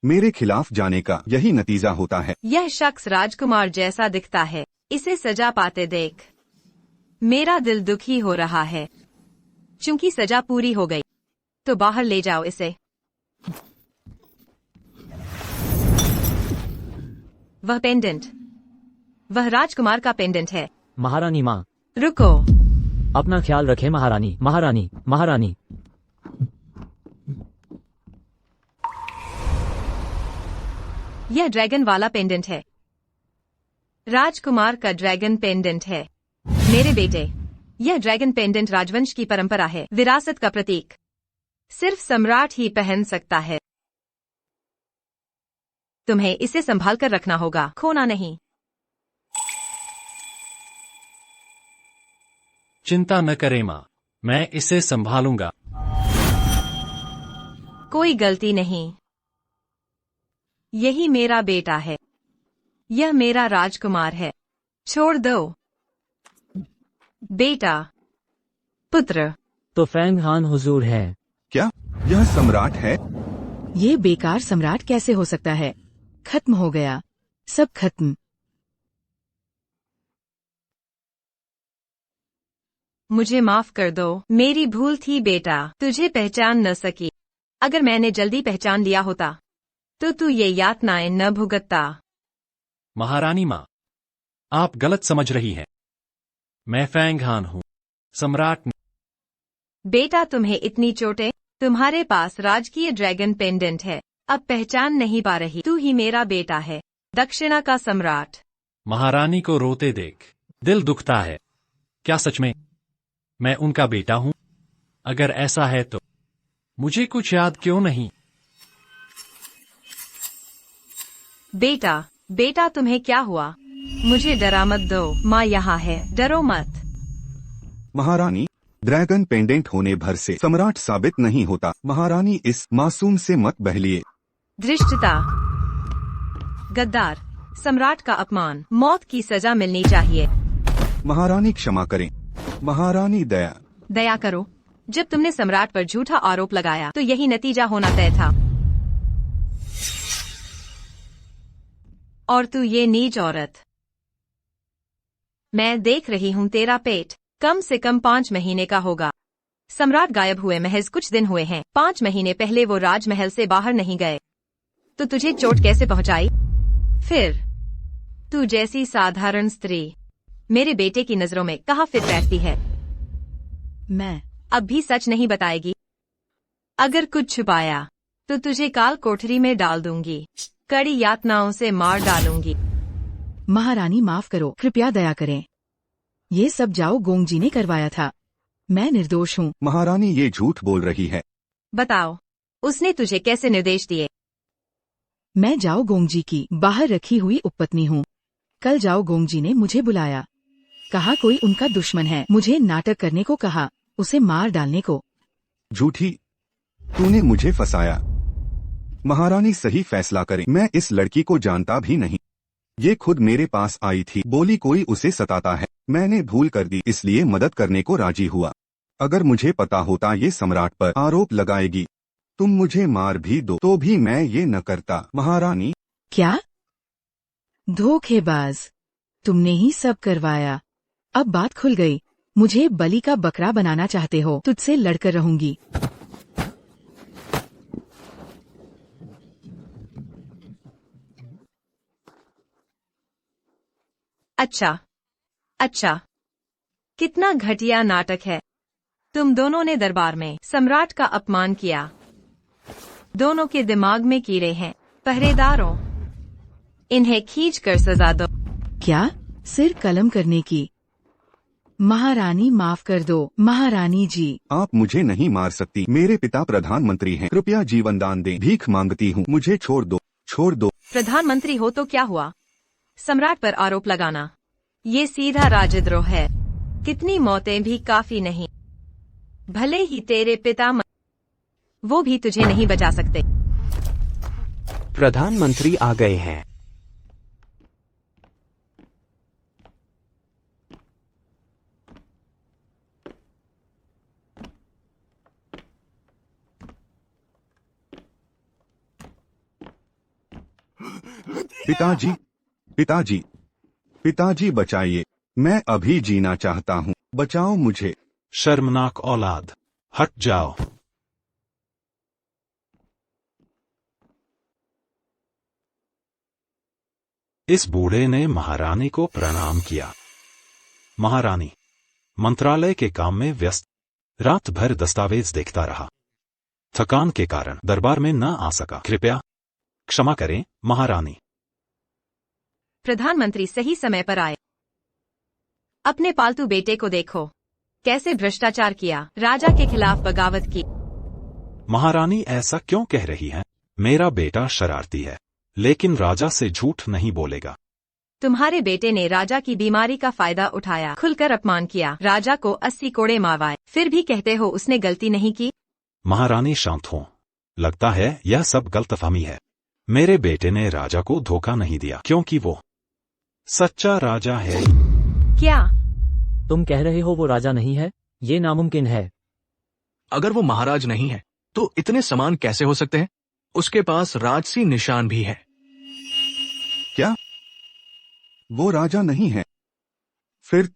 मेरे खिलाफ जाने का यही नतीजा होता है। यह शख्स राजकुमार जैसा दिखता है। इसे सजा पाते देख मेरा दिल दुखी हो रहा है। चूंकि सजा पूरी हो गई तो बाहर ले जाओ इसे। वह पेंडेंट, वह राजकुमार का पेंडेंट है। महारानी माँ, रुको। अपना ख्याल रखें महारानी। महारानी, महारानी। यह ड्रैगन वाला पेंडेंट है। राजकुमार का ड्रैगन पेंडेंट है। मेरे बेटे, यह ड्रैगन पेंडेंट राजवंश की परंपरा है, विरासत का प्रतीक। सिर्फ सम्राट ही पहन सकता है। तुम्हें इसे संभाल कर रखना होगा, खोना नहीं। चिंता न करें माँ, मैं इसे संभालूंगा। कोई गलती नहीं। यही मेरा बेटा है। यह मेरा राजकुमार है। छोड़ दो। बेटा, पुत्र। तो फैंग हान हुजूर है। क्या यह सम्राट है? ये बेकार सम्राट कैसे हो सकता है? खत्म हो गया, सब खत्म। मुझे माफ कर दो, मेरी भूल थी बेटा, तुझे पहचान न सकी। अगर मैंने जल्दी पहचान लिया होता तो तू ये यातनाएं न भुगतता। महारानी माँ, आप गलत समझ रही हैं। मैं फैंग हान हूँ, सम्राट। बेटा, तुम्हें इतनी चोटें? तुम्हारे पास राजकीय ड्रैगन पेंडेंट है, अब पहचान नहीं पा रही? तू ही मेरा बेटा है, दक्षिणा का सम्राट। महारानी को रोते देख दिल दुखता है। क्या सच में मैं उनका बेटा हूँ? अगर ऐसा है तो मुझे कुछ याद क्यों नहीं? बेटा, बेटा तुम्हें क्या हुआ? मुझे डरा मत दो, माँ यहाँ है, डरो मत। महारानी, ड्रैगन पेंडेंट होने भर से सम्राट साबित नहीं होता। महारानी, इस मासूम से मत बहलिए। धृष्टता, गद्दार, सम्राट का अपमान, मौत की सजा मिलनी चाहिए। महारानी क्षमा करें। महारानी दया। दया करो। जब तुमने सम्राट पर झूठा आरोप लगाया तो यही नतीजा होना तय था। और तू ये नीच औरत। मैं देख रही हूँ तेरा पेट कम से कम 5 महीने का होगा। सम्राट गायब हुए महज कुछ दिन हुए हैं। 5 महीने पहले वो राजमहल से बाहर नहीं गए तो तुझे चोट कैसे पहुंचाई? फिर तू जैसी साधारण स्त्री मेरे बेटे की नजरों में कहाँ फिट बैठती है? मैं अब भी सच नहीं बताएगी? अगर कुछ छुपाया तो तुझे काल कोठरी में डाल दूंगी, कड़ी यातनाओं से मार डालूंगी। महारानी माफ करो, कृपया दया करें। ये सब जाओ गोंग जी ने करवाया था। मैं निर्दोष हूँ। महारानी ये झूठ बोल रही है। बताओ, उसने तुझे कैसे निर्देश दिए? मैं जाओ गोंग जी की बाहर रखी हुई उपपत्नी हूँ। कल जाओ गोंग जी ने मुझे बुलाया, कहा कोई उनका दुश्मन है, मुझे नाटक करने को कहा, उसे मार डालने को। झूठी, तूने मुझे फंसाया। महारानी सही फैसला करे। मैं इस लड़की को जानता भी नहीं। ये खुद मेरे पास आई थी, बोली कोई उसे सताता है। मैंने भूल कर दी, इसलिए मदद करने को राजी हुआ। अगर मुझे पता होता ये सम्राट पर आरोप लगाएगी, तुम मुझे मार भी दो तो भी मैं ये न करता। महारानी। क्या? धोखेबाज, तुमने ही सब करवाया। अब बात खुल गई। मुझे बलि का बकरा बनाना चाहते हो? तुझसे लड़कर रहूंगी। अच्छा अच्छा, कितना घटिया नाटक है। तुम दोनों ने दरबार में सम्राट का अपमान किया। दोनों के दिमाग में कीड़े हैं। पहरेदारों, इन्हें खींच कर सजा दो। क्या? सिर कलम करने की? महारानी माफ कर दो। महारानी जी। आप मुझे नहीं मार सकती। मेरे पिता प्रधानमंत्री हैं। कृपया जीवन दान दें। भीख मांगती हूँ, मुझे छोड़ दो, छोड़ दो। प्रधानमंत्री हो तो क्या हुआ? सम्राट पर आरोप लगाना ये सीधा राजद्रोह है। कितनी मौतें भी काफी नहीं। भले ही तेरे पिता वो भी तुझे नहीं बचा सकते। प्रधानमंत्री आ गए हैं। पिताजी, पिताजी, पिताजी बचाइए। मैं अभी जीना चाहता हूँ, बचाओ मुझे। शर्मनाक औलाद, हट जाओ। इस बूढ़े ने महारानी को प्रणाम किया। महारानी मंत्रालय के काम में व्यस्त, रात भर दस्तावेज देखता रहा। थकान के कारण दरबार में न आ सका। कृपया क्षमा करें महारानी। प्रधानमंत्री सही समय पर आए। अपने पालतू बेटे को देखो, कैसे भ्रष्टाचार किया, राजा के खिलाफ बगावत की। महारानी ऐसा क्यों कह रही हैं? मेरा बेटा शरारती है, लेकिन राजा से झूठ नहीं बोलेगा। तुम्हारे बेटे ने राजा की बीमारी का फायदा उठाया, खुलकर अपमान किया, राजा को 80 कोड़े मारवाए, फिर भी कहते हो उसने गलती नहीं की। महारानी शांत हो। लगता है यह सब गलतफहमी है। मेरे बेटे ने राजा को धोखा नहीं दिया, क्योंकि वो सच्चा राजा है। क्या तुम कह रहे हो वो राजा नहीं है? ये नामुमकिन है। अगर वो महाराज नहीं है तो इतने समान कैसे हो सकते हैं? उसके पास राजसी निशान भी है। क्या वो राजा नहीं है? फिर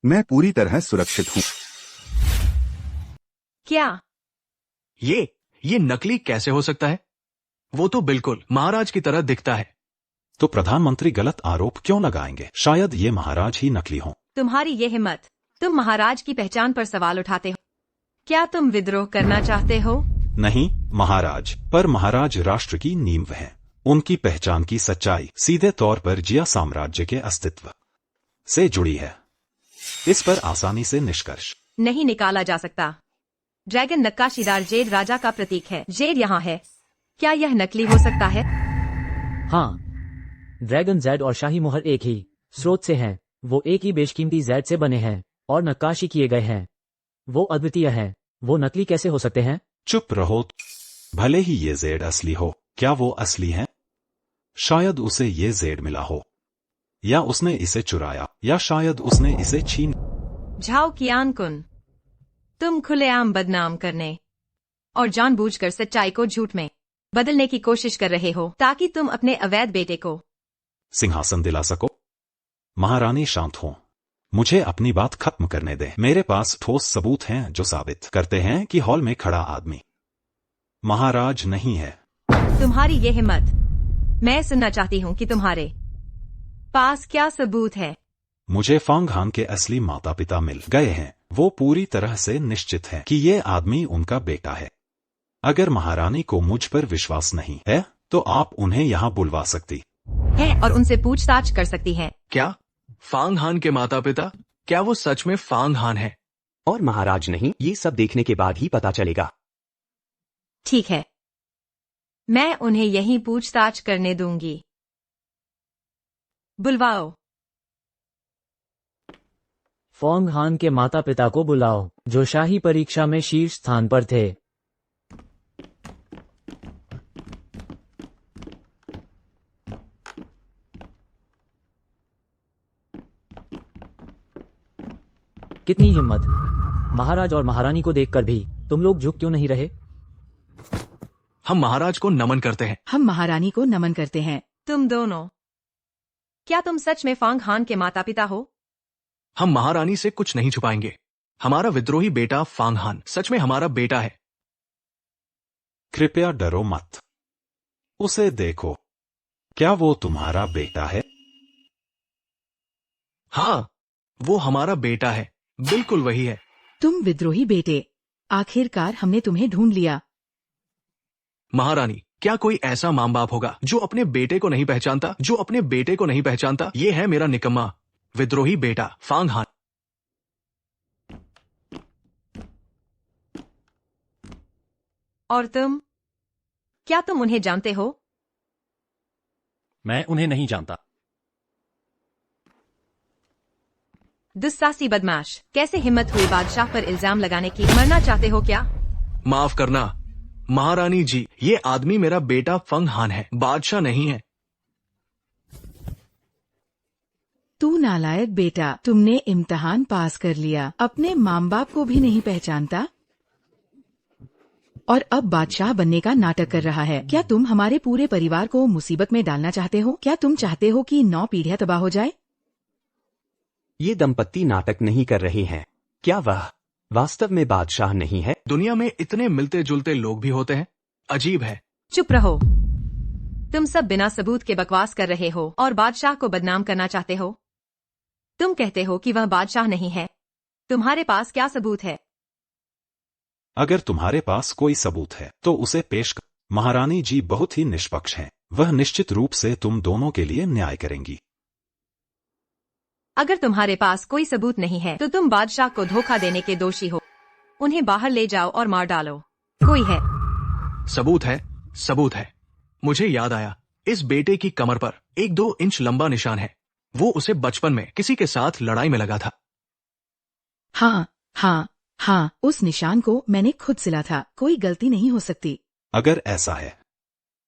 मैं पूरी तरह सुरक्षित हूँ। क्या ये नकली कैसे हो सकता है? वो तो बिल्कुल महाराज की तरह दिखता है। तो प्रधानमंत्री गलत आरोप क्यों लगाएंगे? शायद ये महाराज ही नकली हों। तुम्हारी ये हिम्मत, तुम महाराज की पहचान पर सवाल उठाते हो। क्या तुम विद्रोह करना चाहते हो? नहीं महाराज, पर महाराज राष्ट्र की नींव हैं। उनकी पहचान की सच्चाई सीधे तौर पर जिया साम्राज्य के अस्तित्व से जुड़ी है। इस पर आसानी से निष्कर्ष नहीं निकाला जा सकता। ड्रैगन नक्काशीदार जेड राजा का प्रतीक है। जेड यहाँ है। क्या यह नकली हो सकता है? हाँ, ड्रैगन जेड और शाही मुहर एक ही स्रोत से हैं। वो एक ही बेशकीमती जेड से बने हैं और नक्काशी किए गए हैं। वो अद्वितीय है। वो नकली कैसे हो सकते हैं? चुप रहो। भले ही ये जेड असली हो, क्या वो असली हैं? शायद उसे ये जेड मिला हो, या उसने इसे चुराया, या शायद उसने इसे छीन। झाओ कियानकुन, तुम खुलेआम बदनाम करने और जानबूझकर सच्चाई को झूठ में बदलने की कोशिश कर रहे हो ताकि तुम अपने अवैध बेटे को सिंहासन दिला सको। महारानी शांत हो, मुझे अपनी बात खत्म करने दे। मेरे पास ठोस सबूत हैं जो साबित करते हैं कि हॉल में खड़ा आदमी महाराज नहीं है। तुम्हारी ये हिम्मत। मैं सुनना चाहती हूँ कि तुम्हारे पास क्या सबूत है। मुझे फांग हान के असली माता पिता मिल गए हैं। वो पूरी तरह से निश्चित है कि ये आदमी उनका बेटा है। अगर महारानी को मुझ पर विश्वास नहीं है तो आप उन्हें यहाँ बुलवा सकती है और उनसे पूछताछ कर सकती हैं। क्या फांग हान के माता पिता? क्या वो सच में फांग हान है? और महाराज नहीं, ये सब देखने के बाद ही पता चलेगा। ठीक है, मैं उन्हें यहीं पूछताछ करने दूंगी। बुलवाओ। फोंग हान के माता पिता को बुलाओ जो शाही परीक्षा में शीर्ष स्थान पर थे। कितनी हिम्मत! महाराज और महारानी को देखकर भी तुम लोग झुक क्यों नहीं रहे? हम महाराज को नमन करते हैं। हम महारानी को नमन करते हैं। तुम दोनों, क्या तुम सच में फांग हान के माता पिता हो? हम महारानी से कुछ नहीं छुपाएंगे। हमारा विद्रोही बेटा फांग हान सच में हमारा बेटा है। कृपया डरो मत, उसे देखो। क्या वो तुम्हारा बेटा है? हाँ, वो हमारा बेटा है, बिल्कुल वही है। तुम विद्रोही बेटे, आखिरकार हमने तुम्हें ढूंढ लिया। महारानी, क्या कोई ऐसा माँ बाप होगा जो अपने बेटे को नहीं पहचानता? जो अपने बेटे को नहीं पहचानता? ये है मेरा निकम्मा विद्रोही बेटा फांग हान। और तुम, क्या तुम उन्हें जानते हो? मैं उन्हें नहीं जानता। दुस्साहसी बदमाश, कैसे हिम्मत हुई बादशाह पर इल्जाम लगाने की? मरना चाहते हो क्या? माफ करना महारानी जी, ये आदमी मेरा बेटा फंग हान है, बादशाह नहीं है। तू नालायक बेटा, तुमने इम्तिहान पास कर लिया, अपने माँ बाप को भी नहीं पहचानता और अब बादशाह बनने का नाटक कर रहा है। क्या तुम हमारे पूरे परिवार को मुसीबत में डालना चाहते हो? क्या तुम चाहते हो कि 9 पीढ़ियां तबाह हो जाए? ये दंपत्ति नाटक नहीं कर रहे हैं। क्या वह वास्तव में बादशाह नहीं है? दुनिया में इतने मिलते जुलते लोग भी होते हैं, अजीब है। चुप रहो, तुम सब बिना सबूत के बकवास कर रहे हो और बादशाह को बदनाम करना चाहते हो। तुम कहते हो कि वह बादशाह नहीं है, तुम्हारे पास क्या सबूत है? अगर तुम्हारे पास कोई सबूत है तो उसे पेश कर। महारानी जी बहुत ही निष्पक्ष हैं, वह निश्चित रूप से तुम दोनों के लिए न्याय करेंगी। अगर तुम्हारे पास कोई सबूत नहीं है तो तुम बादशाह को धोखा देने के दोषी हो। उन्हें बाहर ले जाओ और मार डालो। कोई है? सबूत है, सबूत है। मुझे याद आया, इस बेटे की कमर पर 1-2 इंच लंबा निशान है। वो उसे बचपन में किसी के साथ लड़ाई में लगा था। हाँ हाँ हाँ, उस निशान को मैंने खुद सिला था। कोई गलती नहीं हो सकती। अगर ऐसा है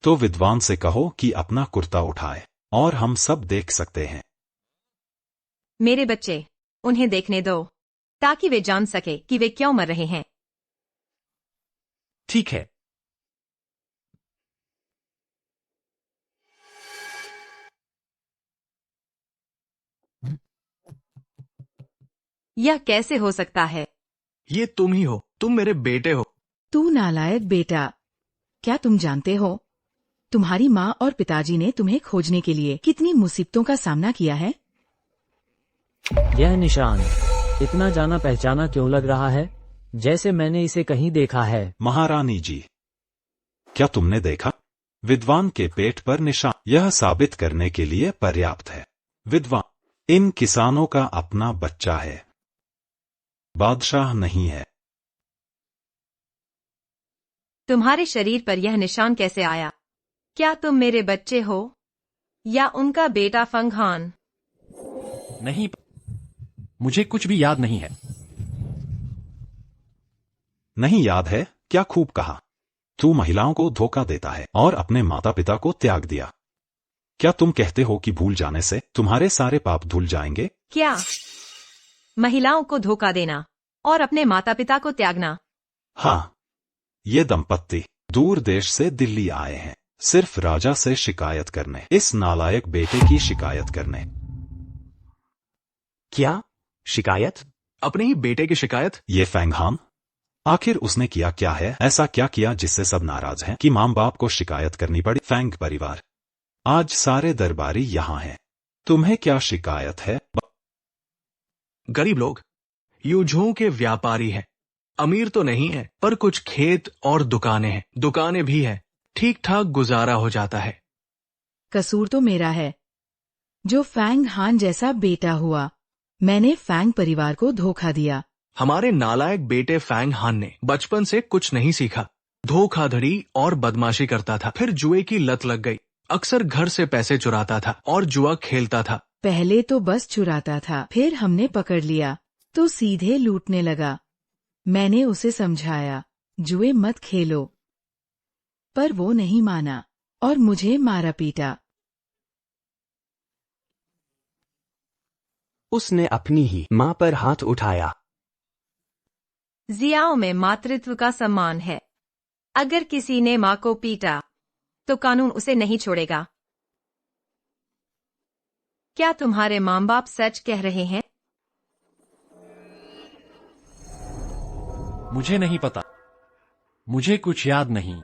तो विद्वान से कहो कि अपना कुर्ता उठाए और हम सब देख सकते हैं। मेरे बच्चे, उन्हें देखने दो ताकि वे जान सके कि वे क्यों मर रहे हैं। ठीक है। यह कैसे हो सकता है? ये तुम ही हो, तुम मेरे बेटे हो। तू नालायक बेटा, क्या तुम जानते हो तुम्हारी माँ और पिताजी ने तुम्हें खोजने के लिए कितनी मुसीबतों का सामना किया है? यह निशान इतना जाना पहचाना क्यों लग रहा है, जैसे मैंने इसे कहीं देखा है। महारानी जी, क्या तुमने देखा? विद्वान के पेट पर निशान। यह साबित करने के लिए पर्याप्त है। विद्वान, इन किसानों का अपना बच्चा है, बादशाह नहीं है। तुम्हारे शरीर पर यह निशान कैसे आया? क्या तुम मेरे बच्चे हो या उनका बेटा फंग हान? नहीं, मुझे कुछ भी याद नहीं है। नहीं याद है? क्या खूब कहा। तू महिलाओं को धोखा देता है और अपने माता पिता को त्याग दिया। क्या तुम कहते हो कि भूल जाने से तुम्हारे सारे पाप धुल जाएंगे? क्या? महिलाओं को धोखा देना और अपने माता पिता को त्यागना। हाँ, ये दंपत्ति दूर देश से दिल्ली आए हैं सिर्फ राजा से शिकायत करने, इस नालायक बेटे की शिकायत करने। क्या शिकायत? अपने ही बेटे की शिकायत? ये फैंग हान, आखिर उसने किया क्या है? ऐसा क्या किया जिससे सब नाराज हैं कि माँ बाप को शिकायत करनी पड़ी? फैंग परिवार, आज सारे दरबारी यहाँ हैं, तुम्हें क्या शिकायत है? गरीब लोग यूझों के व्यापारी हैं, अमीर तो नहीं है पर कुछ खेत और दुकानें हैं, दुकानें भी हैं, ठीक ठाक गुजारा हो जाता है। कसूर तो मेरा है जो फैंग हान जैसा बेटा हुआ। मैंने फैंग परिवार को धोखा दिया। हमारे नालायक बेटे फैंग हान ने बचपन से कुछ नहीं सीखा, धोखाधड़ी और बदमाशी करता था, फिर जुए की लत लग गई, अक्सर घर से पैसे चुराता था और जुआ खेलता था। पहले तो बस चुराता था, फिर हमने पकड़ लिया तो सीधे लूटने लगा। मैंने उसे समझाया जुए मत खेलो, पर वो नहीं माना और मुझे मारा पीटा। उसने अपनी ही माँ पर हाथ उठाया। जियाओं में मातृत्व का सम्मान है। अगर किसी ने माँ को पीटा तो कानून उसे नहीं छोड़ेगा। क्या तुम्हारे माँ बाप सच कह रहे हैं? मुझे नहीं पता, मुझे कुछ याद नहीं।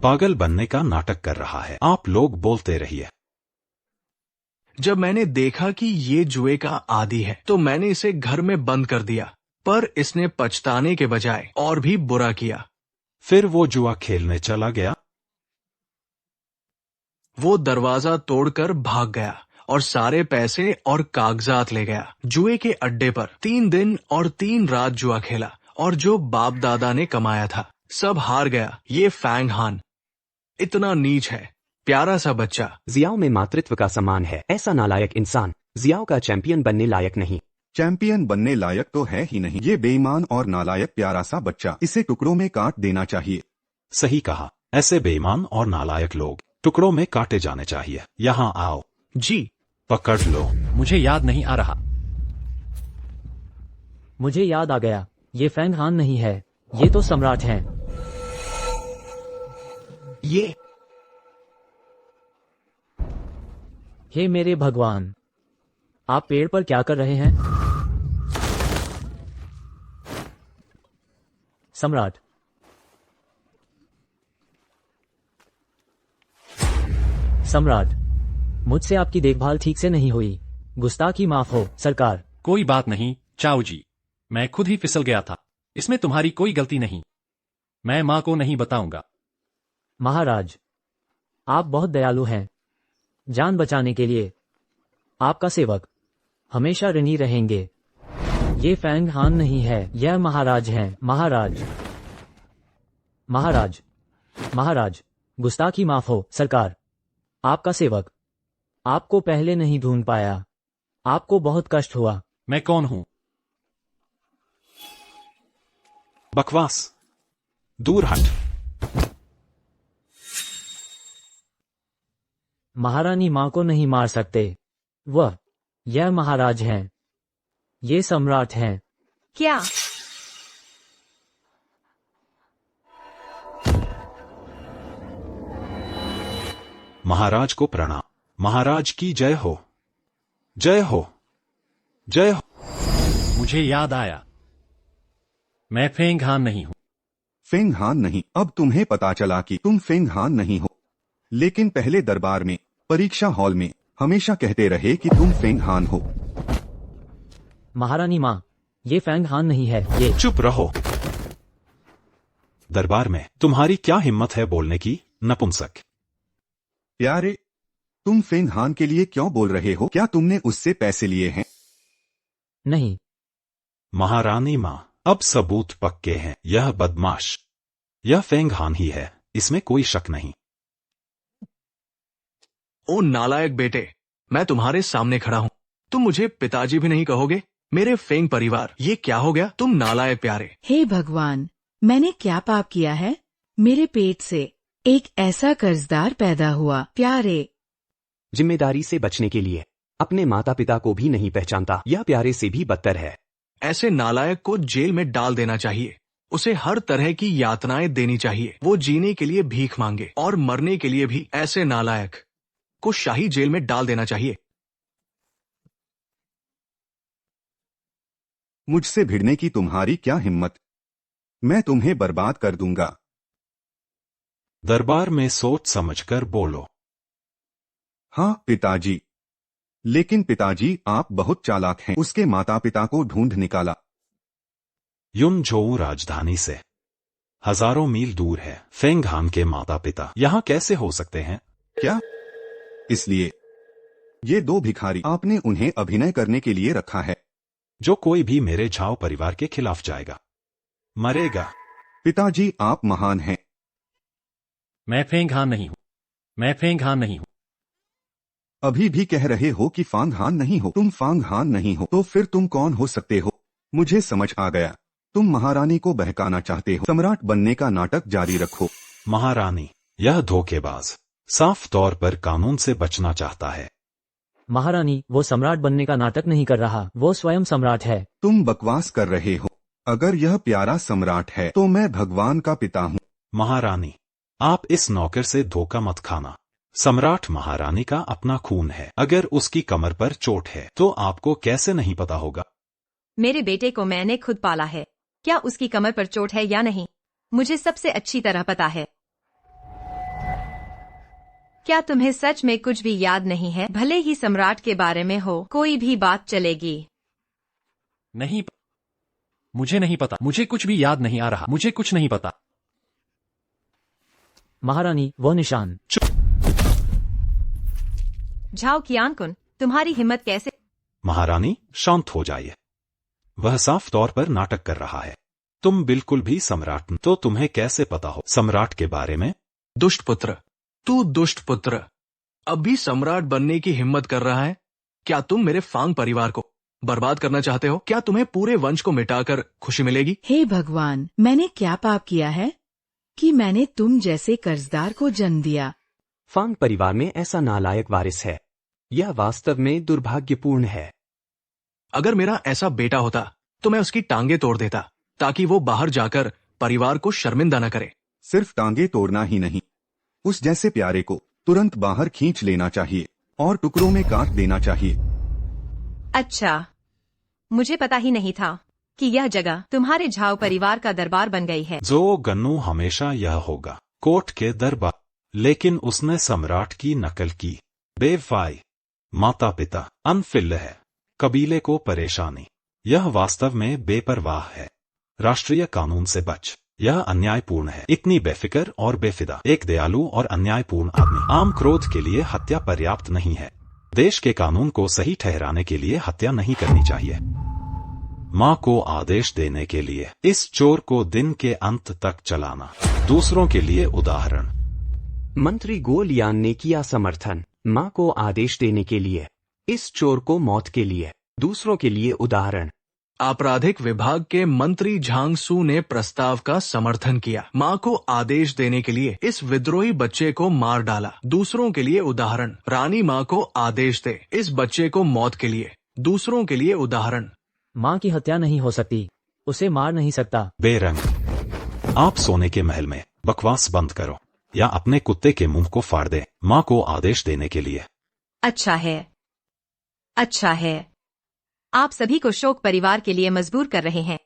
पागल बनने का नाटक कर रहा है, आप लोग बोलते रहिए। जब मैंने देखा कि ये जुए का आदी है तो मैंने इसे घर में बंद कर दिया, पर इसने पछताने के बजाय और भी बुरा किया। फिर वो जुआ खेलने चला गया। वो दरवाजा तोड़कर भाग गया और सारे पैसे और कागजात ले गया। जुए के अड्डे पर 3 दिन और 3 रात जुआ खेला और जो बाप दादा ने कमाया था सब हार गया। ये फैंग हान इतना नीच है, प्यारा सा बच्चा। जियाओं में मातृत्व का सम्मान है, ऐसा नालायक इंसान जियाओं का चैंपियन बनने लायक नहीं। चैंपियन बनने लायक तो है ही नहीं, ये बेईमान और नालायक प्यारा सा बच्चा, इसे टुकड़ों में काट देना चाहिए। सही कहा, ऐसे बेईमान और नालायक लोग टुकड़ों में काटे जाने चाहिए। यहाँ आओ। जी। पकड़ लो। मुझे याद नहीं आ रहा। मुझे याद आ गया, ये फैंग हान नहीं है, ये तो सम्राट हैं। ये हे मेरे भगवान, आप पेड़ पर क्या कर रहे हैं? सम्राट, सम्राट, मुझसे आपकी देखभाल ठीक से नहीं हुई, गुस्ताखी माफ हो सरकार। कोई बात नहीं चाऊ जी, मैं खुद ही फिसल गया था, इसमें तुम्हारी कोई गलती नहीं। मैं माँ को नहीं बताऊंगा। महाराज, आप बहुत दयालु हैं। जान बचाने के लिए आपका सेवक हमेशा ऋणी रहेंगे। ये फैंग हान नहीं है, यह महाराज हैं। महाराज, महाराज, महाराज, गुस्ताखी माफ हो सरकार। आपका सेवक आपको पहले नहीं ढूंढ पाया, आपको बहुत कष्ट हुआ। मैं कौन हूँ? बकवास, दूर हट। महारानी माँ को नहीं मार सकते, यह महाराज हैं, ये सम्राट हैं। क्या? महाराज को प्रणाम। महाराज की जय हो, जय हो, जय हो। मुझे याद आया, मैं फेंग हान नहीं हूँ। फेंग हान नहीं, अब तुम्हें पता चला कि तुम फेंग हान नहीं हो, लेकिन पहले दरबार में, परीक्षा हॉल में हमेशा कहते रहे कि तुम फेंग हान हो। महारानी माँ, ये फैंग हान नहीं है, ये। चुप रहो। दरबार में तुम्हारी क्या हिम्मत है बोलने की, नपुंसक। प्यारे, तुम फेंग हान के लिए क्यों बोल रहे हो? क्या तुमने उससे पैसे लिए हैं? नहीं। महारानी माँ, अब सबूत पक्के हैं, यह बदमाश, यह फेंग हान ही है, इसमें कोई शक नहीं। ओ नालायक बेटे, मैं तुम्हारे सामने खड़ा हूँ, तुम मुझे पिताजी भी नहीं कहोगे? मेरे फेंग परिवार, ये क्या हो गया? तुम नालायक प्यारे। हे भगवान, मैंने क्या पाप किया है? मेरे पेट से एक ऐसा कर्जदार पैदा हुआ। प्यारे, जिम्मेदारी से बचने के लिए अपने माता पिता को भी नहीं पहचानता। यह प्यारे से भी बदतर है। ऐसे नालायक को जेल में डाल देना चाहिए। उसे हर तरह की यातनाएं देनी चाहिए। वो जीने के लिए भीख मांगे और मरने के लिए भी। ऐसे नालायक को शाही जेल में डाल देना चाहिए। मुझसे भिड़ने की तुम्हारी क्या हिम्मत? मैं तुम्हें बर्बाद कर दूंगा। दरबार में सोच समझकर बोलो। हाँ पिताजी। लेकिन पिताजी आप बहुत चालाक हैं। उसके माता पिता को ढूंढ निकाला। युनझोउ राजधानी से हजारों मील दूर है। फेंग हान के माता पिता यहाँ कैसे हो सकते हैं? क्या? इसलिए ये दो भिखारी, आपने उन्हें अभिनय करने के लिए रखा है। जो कोई भी मेरे झाओ परिवार के खिलाफ जाएगा मरेगा। पिताजी आप महान हैं। मैं फेंग हान नहीं हूं। मैं फेंग हान नहीं हूं। अभी भी कह रहे हो कि फांग हान नहीं हो। तुम फांग हान नहीं हो तो फिर तुम कौन हो सकते हो? मुझे समझ आ गया। तुम महारानी को बहकाना चाहते हो। सम्राट बनने का नाटक जारी रखो। महारानी, यह धोखेबाज साफ तौर पर कानून से बचना चाहता है। महारानी, वो सम्राट बनने का नाटक नहीं कर रहा, वो स्वयं सम्राट है। तुम बकवास कर रहे हो। अगर यह प्यारा सम्राट है तो मैं भगवान का पिता हूँ। महारानी, आप इस नौकर से धोखा मत खाना। सम्राट महारानी का अपना खून है। अगर उसकी कमर पर चोट है तो आपको कैसे नहीं पता होगा? मेरे बेटे को मैंने खुद पाला है। क्या उसकी कमर पर चोट है या नहीं, मुझे सबसे अच्छी तरह पता है। क्या तुम्हें सच में कुछ भी याद नहीं है? भले ही सम्राट के बारे में हो, कोई भी बात चलेगी। नहीं, मुझे नहीं पता। मुझे कुछ भी याद नहीं आ रहा। मुझे कुछ नहीं पता। महारानी, वो निशान। झाओ कियानकुन, तुम्हारी हिम्मत कैसे? महारानी, शांत हो जाइए। वह साफ तौर पर नाटक कर रहा है। तुम बिल्कुल भी सम्राट तो तुम्हें कैसे पता हो सम्राट के बारे में? दुष्ट पुत्र, तू दुष्ट पुत्र, अब भी सम्राट बनने की हिम्मत कर रहा है। क्या तुम मेरे फांग परिवार को बर्बाद करना चाहते हो? क्या तुम्हें पूरे वंश को मिटाकर खुशी मिलेगी? हे भगवान, मैंने क्या पाप किया है कि मैंने तुम जैसे कर्जदार को जन्म दिया? फांग परिवार में ऐसा नालायक वारिस है। यह वास्तव में दुर्भाग्यपूर्ण है। अगर मेरा ऐसा बेटा होता तो मैं उसकी टांगे तोड़ देता ताकि वो बाहर जाकर परिवार को शर्मिंदा न करे। सिर्फ टांगे तोड़ना ही नहीं, उस जैसे प्यारे को तुरंत बाहर खींच लेना चाहिए और टुकड़ों में काट देना चाहिए। अच्छा, मुझे पता ही नहीं था कि यह जगह तुम्हारे झाओ परिवार का दरबार बन गई है। जो गन्नू हमेशा यह होगा, कोर्ट के दरबार। लेकिन उसने सम्राट की नकल की। बेवफाई, माता पिता, अनफिल्ल है, कबीले को परेशानी। यह वास्तव में बेपरवाह है। राष्ट्रीय कानून से बच। यह अन्यायपूर्ण है। इतनी बेफिक्र और बेफिदा एक दयालु और अन्यायपूर्ण आदमी। आम क्रोध के लिए हत्या पर्याप्त नहीं है। देश के कानून को सही ठहराने के लिए हत्या नहीं करनी चाहिए। माँ को आदेश देने के लिए इस चोर को दिन के अंत तक चलाना। दूसरों के लिए उदाहरण। मंत्री गो लियान ने किया समर्थन। माँ को आदेश देने के लिए, इस चोर को मौत के लिए, दूसरों के लिए उदाहरण। आपराधिक विभाग के मंत्री झांग सू ने प्रस्ताव का समर्थन किया। माँ को आदेश देने के लिए इस विद्रोही बच्चे को मार डाला। दूसरों के लिए उदाहरण। रानी माँ को आदेश दे इस बच्चे को मौत के लिए, दूसरों के लिए उदाहरण। माँ की हत्या नहीं हो सकती, उसे मार नहीं सकता। बेरंग, आप सोने के महल में बकवास बंद करो या अपने कुत्ते के मुंह को फाड़ दे माँ को आदेश देने के लिए। अच्छा है, अच्छा है। आप सभी को शोक परिवार के लिए मजबूर कर रहे हैं।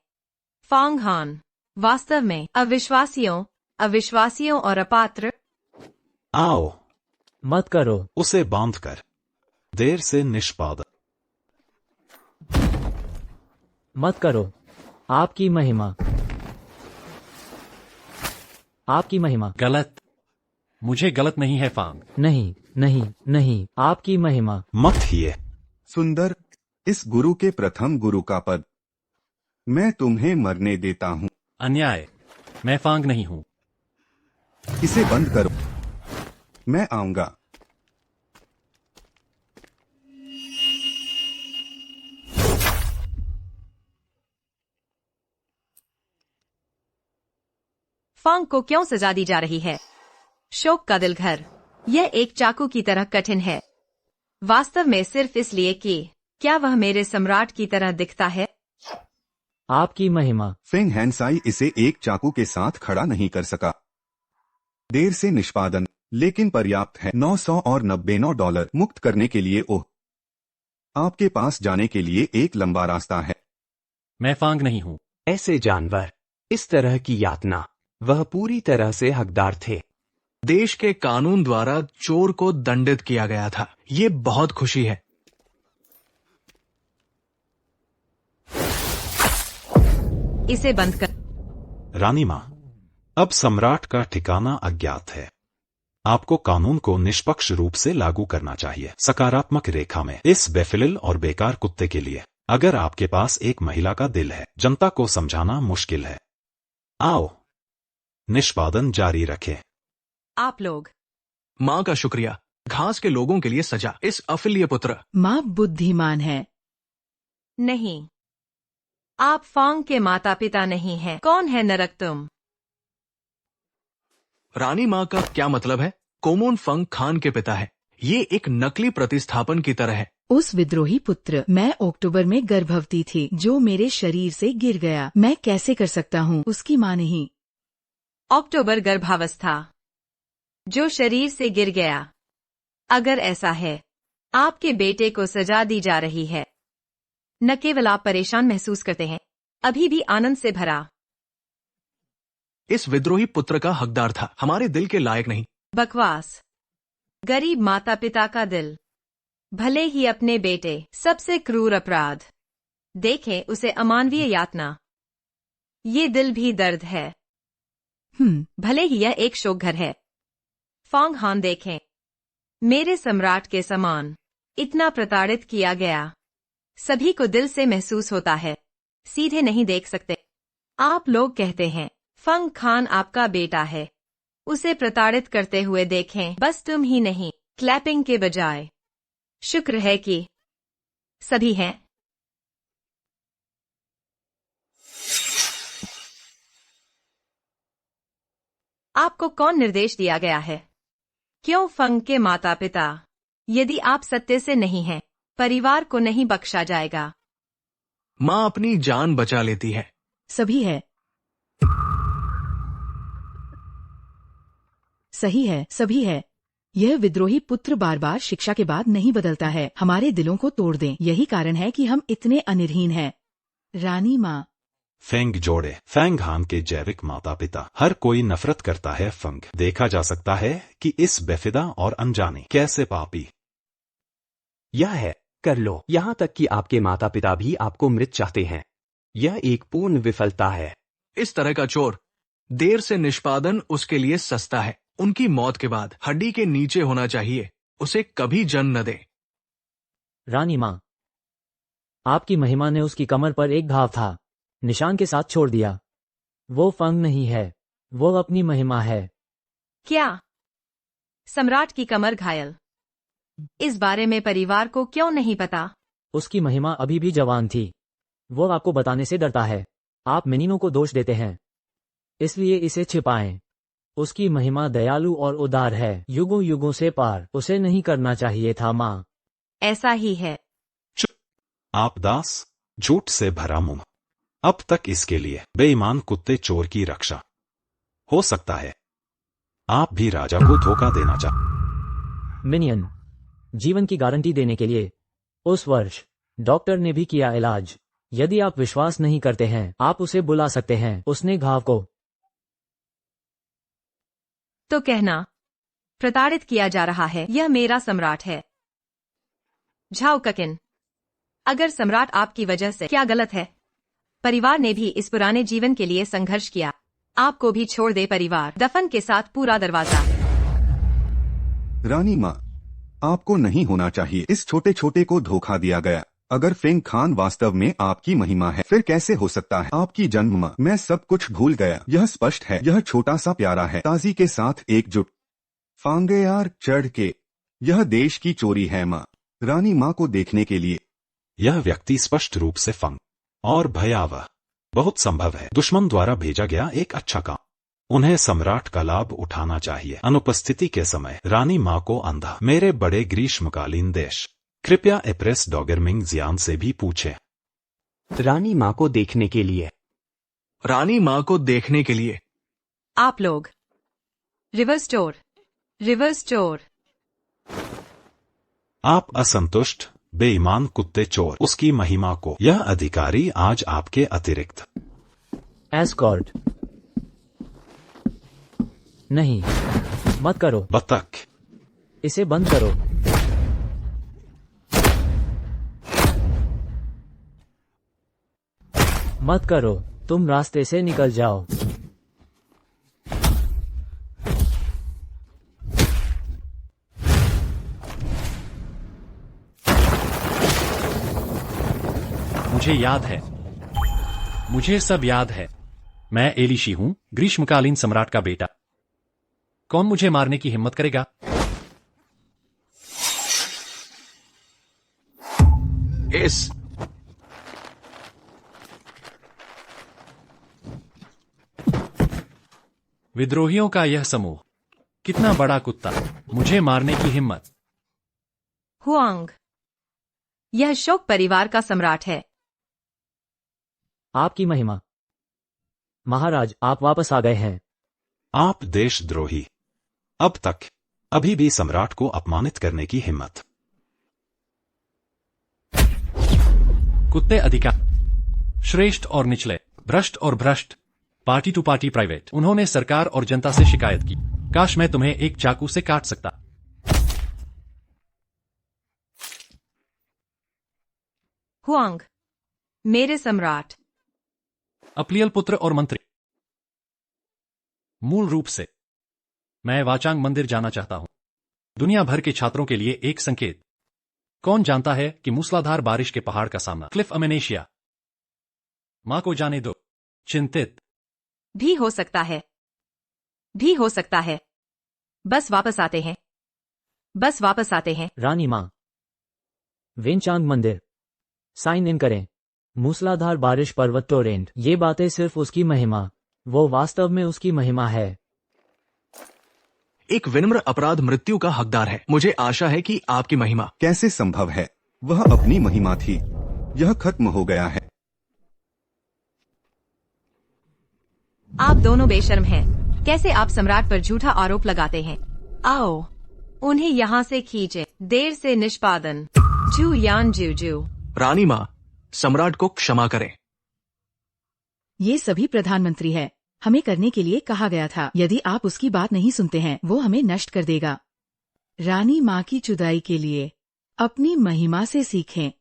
फांग हान वास्तव में अविश्वासियों और अपात्र। आओ, मत करो। उसे बांध कर देर से निष्पादन। मत करो। आपकी महिमा, आपकी महिमा। गलत। मुझे गलत नहीं है फांग। नहीं नहीं नहीं, आपकी महिमा। मत हिए। सुंदर, इस गुरु के प्रथम गुरु का पद मैं तुम्हें मरने देता हूँ। अन्याय। मैं फांग नहीं हूँ। इसे बंद करो, मैं आऊंगा। फांग को क्यों सजा दी जा रही है? शोक का दिल घर। यह एक चाकू की तरह कठिन है। वास्तव में सिर्फ इसलिए कि क्या वह मेरे सम्राट की तरह दिखता है? आपकी महिमा। फेंग हैंसाई इसे एक चाकू के साथ खड़ा नहीं कर सका। देर से निष्पादन, लेकिन पर्याप्त है। $999 मुक्त करने के लिए। ओह, आपके पास जाने के लिए एक लंबा रास्ता है। मैं फांग नहीं हूं। ऐसे जानवर, इस तरह की यातना, वह पूरी तरह से हकदार थे। देश के कानून द्वारा चोर को दंडित किया गया था। ये बहुत खुशी है। इसे बंद कर। रानी माँ, अब सम्राट का ठिकाना अज्ञात है। आपको कानून को निष्पक्ष रूप से लागू करना चाहिए। सकारात्मक रेखा में इस बेफिलिल और बेकार कुत्ते के लिए, अगर आपके पास एक महिला का दिल है, जनता को समझाना मुश्किल है। आओ, निष्पादन जारी रखें। आप लोग। माँ का शुक्रिया। घास के लोगों के लिए सजा। इस अफिल्य पुत्र। माँ बुद्धिमान है। नहीं, आप फांग के माता पिता नहीं हैं। कौन है नरक तुम? रानी माँ का क्या मतलब है? कोमोन फंग खान के पिता है। ये एक नकली प्रतिस्थापन की तरह है। उस विद्रोही पुत्र। मैं अक्टूबर में गर्भवती थी, जो मेरे शरीर से गिर गया। मैं कैसे कर सकता हूँ? उसकी माँ नहीं। अक्टूबर गर्भावस्था जो शरीर से गिर गया। अगर ऐसा है, आपके बेटे को सजा दी जा रही है। न केवल आप परेशान महसूस करते हैं, अभी भी आनंद से भरा। इस विद्रोही पुत्र का हकदार था, हमारे दिल के लायक नहीं। बकवास। गरीब माता पिता का दिल, भले ही अपने बेटे। सबसे क्रूर अपराध। देखें उसे अमानवीय यातना। ये दिल भी दर्द है। भले ही यह एक शोक घर है। फांग हान देखें, मेरे सम्राट के समान इतना प्रताड़ित किया गया। सभी को दिल से महसूस होता है, सीधे नहीं देख सकते। आप लोग कहते हैं फंग खान आपका बेटा है। उसे प्रताड़ित करते हुए देखें। बस तुम ही नहीं, क्लैपिंग के बजाय। शुक्र है कि सभी हैं। आपको कौन निर्देश दिया गया है? क्यों फंग के माता पिता? यदि आप सत्य से नहीं हैं, परिवार को नहीं बख्शा जाएगा। माँ अपनी जान बचा लेती है। सभी है। सही है, सभी है। यह विद्रोही पुत्र बार बार शिक्षा के बाद नहीं बदलता है। हमारे दिलों को तोड़ दें। यही कारण है कि हम इतने अनिर्हीन हैं। रानी माँ। फेंग जोड़े। फेंग हान के जैविक माता पिता। हर कोई नफरत करता है फंग। देखा जा सकता है कि इस बेफिदा और अनजाने कैसे पापी। यह है, कर लो। यहाँ तक कि आपके माता पिता भी आपको मृत चाहते हैं। यह एक पूर्ण विफलता है। इस तरह का चोर, देर से निष्पादन उसके लिए सस्ता है। उनकी मौत के बाद हड्डी के नीचे होना चाहिए। उसे कभी जन्म न दे। रानी माँ, आपकी महिमा ने उसकी कमर पर एक घाव था, निशान के साथ छोड़ दिया। वो फंग नहीं है, वो अपनी महिमा है। क्या? सम्राट की कमर घायल? इस बारे में परिवार को क्यों नहीं पता? उसकी महिमा अभी भी जवान थी। वो आपको बताने से डरता है। आप मेनिनो को दोष देते हैं, इसलिए इसे छिपाएं। उसकी महिमा दयालु और उदार है, युगों युगों से पार। उसे नहीं करना चाहिए था माँ। ऐसा ही है। आप दास, झूठ से भरा मुंह। अब तक इसके लिए बेईमान कुत्ते चोर की रक्षा। हो सकता है आप भी राजा को धोखा देना चाहते। मिनियन, जीवन की गारंटी देने के लिए उस वर्ष डॉक्टर ने भी किया इलाज। यदि आप विश्वास नहीं करते हैं, आप उसे बुला सकते हैं। उसने घाव को तो कहना प्रताड़ित किया जा रहा है। यह मेरा सम्राट है। झाओ ककिन, अगर सम्राट आपकी वजह से, क्या गलत है? परिवार ने भी इस पुराने जीवन के लिए संघर्ष किया। आपको भी छोड़ दे परिवार। दफन के साथ पूरा दरवाजा। रानी माँ, आपको नहीं होना चाहिए। इस छोटे छोटे को धोखा दिया गया। अगर फेंग खान वास्तव में आपकी महिमा है, फिर कैसे हो सकता है आपकी जन्म माँ? मैं सब कुछ भूल गया। यह स्पष्ट है, यह छोटा सा प्यारा है, ताजी के साथ एकजुट। फांगेयार चढ़ के, यह देश की चोरी है माँ। रानी माँ को देखने के लिए। यह व्यक्ति स्पष्ट रूप से फंग और भयावह, बहुत संभव है दुश्मन द्वारा भेजा गया एक अच्छा काम। उन्हें सम्राट का लाभ उठाना चाहिए। अनुपस्थिति के समय रानी माँ को अंधा। मेरे बड़े ग्रीष्मकालीन देश। कृपया एप्रेस डॉगरमिंग जियान से भी पूछें। रानी माँ को देखने के लिए। रानी माँ को देखने के लिए। आप लोग। River store. River store. आप असंतुष्ट बेईमान कुत्ते चोर उसकी महिमा को। यह अधिकारी आज आपके अतिरिक्त। एस्कॉर्ट। नहीं, मत करो। बतख। इसे बंद करो। मत करो, तुम रास्ते से निकल जाओ। मुझे याद है। मुझे सब याद है। मैं एलिशी हूं, ग्रीष्मकालीन सम्राट का बेटा। कौन मुझे मारने की हिम्मत करेगा? इस विद्रोहियों का यह समूह। कितना बड़ा कुत्ता, मुझे मारने की हिम्मत। हुआंग। यह शोक परिवार का सम्राट है। आपकी महिमा। महाराज, आप वापस आ गए हैं। आप देशद्रोही। अब तक अभी भी सम्राट को अपमानित करने की हिम्मत। कुत्ते अधिकार। श्रेष्ठ और निचले, भ्रष्ट और भ्रष्ट, पार्टी टू पार्टी प्राइवेट। उन्होंने सरकार और जनता से शिकायत की। काश मैं तुम्हें एक चाकू से काट सकता। हुआंग। मेरे सम्राट। अपलियल पुत्र और मंत्री। मूल रूप से मैं वाचांग मंदिर जाना चाहता हूं। दुनिया भर के छात्रों के लिए एक संकेत। कौन जानता है कि मूसलाधार बारिश के पहाड़ का सामना क्लिफ अमेनेशिया। मां को जाने दो। चिंतित भी हो सकता है। भी हो सकता है। बस वापस आते हैं। बस वापस आते हैं। रानी मां। वेनचांग मंदिर। साइन इन करें। मूसलाधार बारिश, पर्वत, टोरेंट, ये बातें सिर्फ उसकी महिमा। वो वास्तव में उसकी महिमा है। एक विनम्र अपराध मृत्यु का हकदार है। मुझे आशा है कि आपकी महिमा। कैसे संभव है? वह अपनी महिमा थी। यह खत्म हो गया है। आप दोनों बेशर्म हैं। कैसे आप सम्राट पर झूठा आरोप लगाते हैं? आओ, उन्हें यहाँ से खींचे। देर से निष्पादन। जू यान जू जू। रानी माँ, सम्राट को क्षमा करें। ये सभी प्रधानमंत्री है। हमें करने के लिए कहा गया था। यदि आप उसकी बात नहीं सुनते हैं, वो हमें नष्ट कर देगा। रानी माँ की जुदाई के लिए अपनी महिमा से सीखें।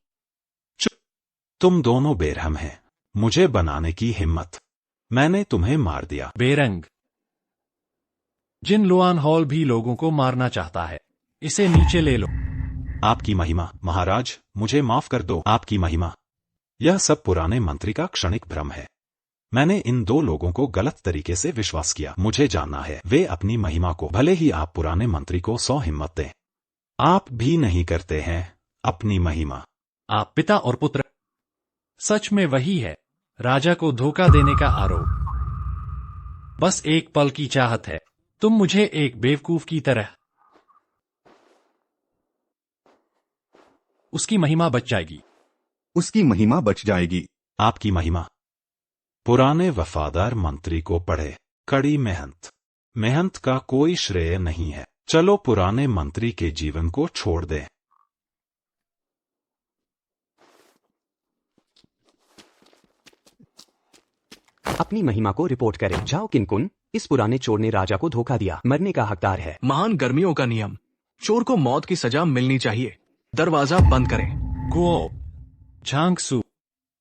तुम दोनों बेरहम हैं। मुझे बनाने की हिम्मत। मैंने तुम्हें मार दिया। बेरंग। जिन लुआन हॉल भी लोगों को मारना चाहता है। इसे नीचे ले लो। आपकी महिमा। महाराज, मुझे माफ कर दो। आपकी महिमा। यह सब पुराने मंत्री का क्षणिक भ्रम है। मैंने इन दो लोगों को गलत तरीके से विश्वास किया। मुझे जानना है वे अपनी महिमा को। भले ही आप पुराने मंत्री को 100 हिम्मत दें, आप भी नहीं करते हैं अपनी महिमा। आप पिता और पुत्र। सच में वही है। राजा को धोखा देने का आरोप। बस एक पल की चाहत है। तुम मुझे एक बेवकूफ की तरह। उसकी महिमा बच जाएगी। उसकी महिमा बच जाएगी। आपकी महिमा। पुराने वफादार मंत्री को पढ़े। कड़ी मेहनत। मेहनत का कोई श्रेय नहीं है। चलो पुराने मंत्री के जीवन को छोड़ दें। अपनी महिमा को रिपोर्ट करें। जाओ किनकुन, इस पुराने चोर ने राजा को धोखा दिया। मरने का हकदार है। महान गर्मियों का नियम। चोर को मौत की सजा मिलनी चाहिए। दरवाजा बंद करें। गुओ, झांग सू,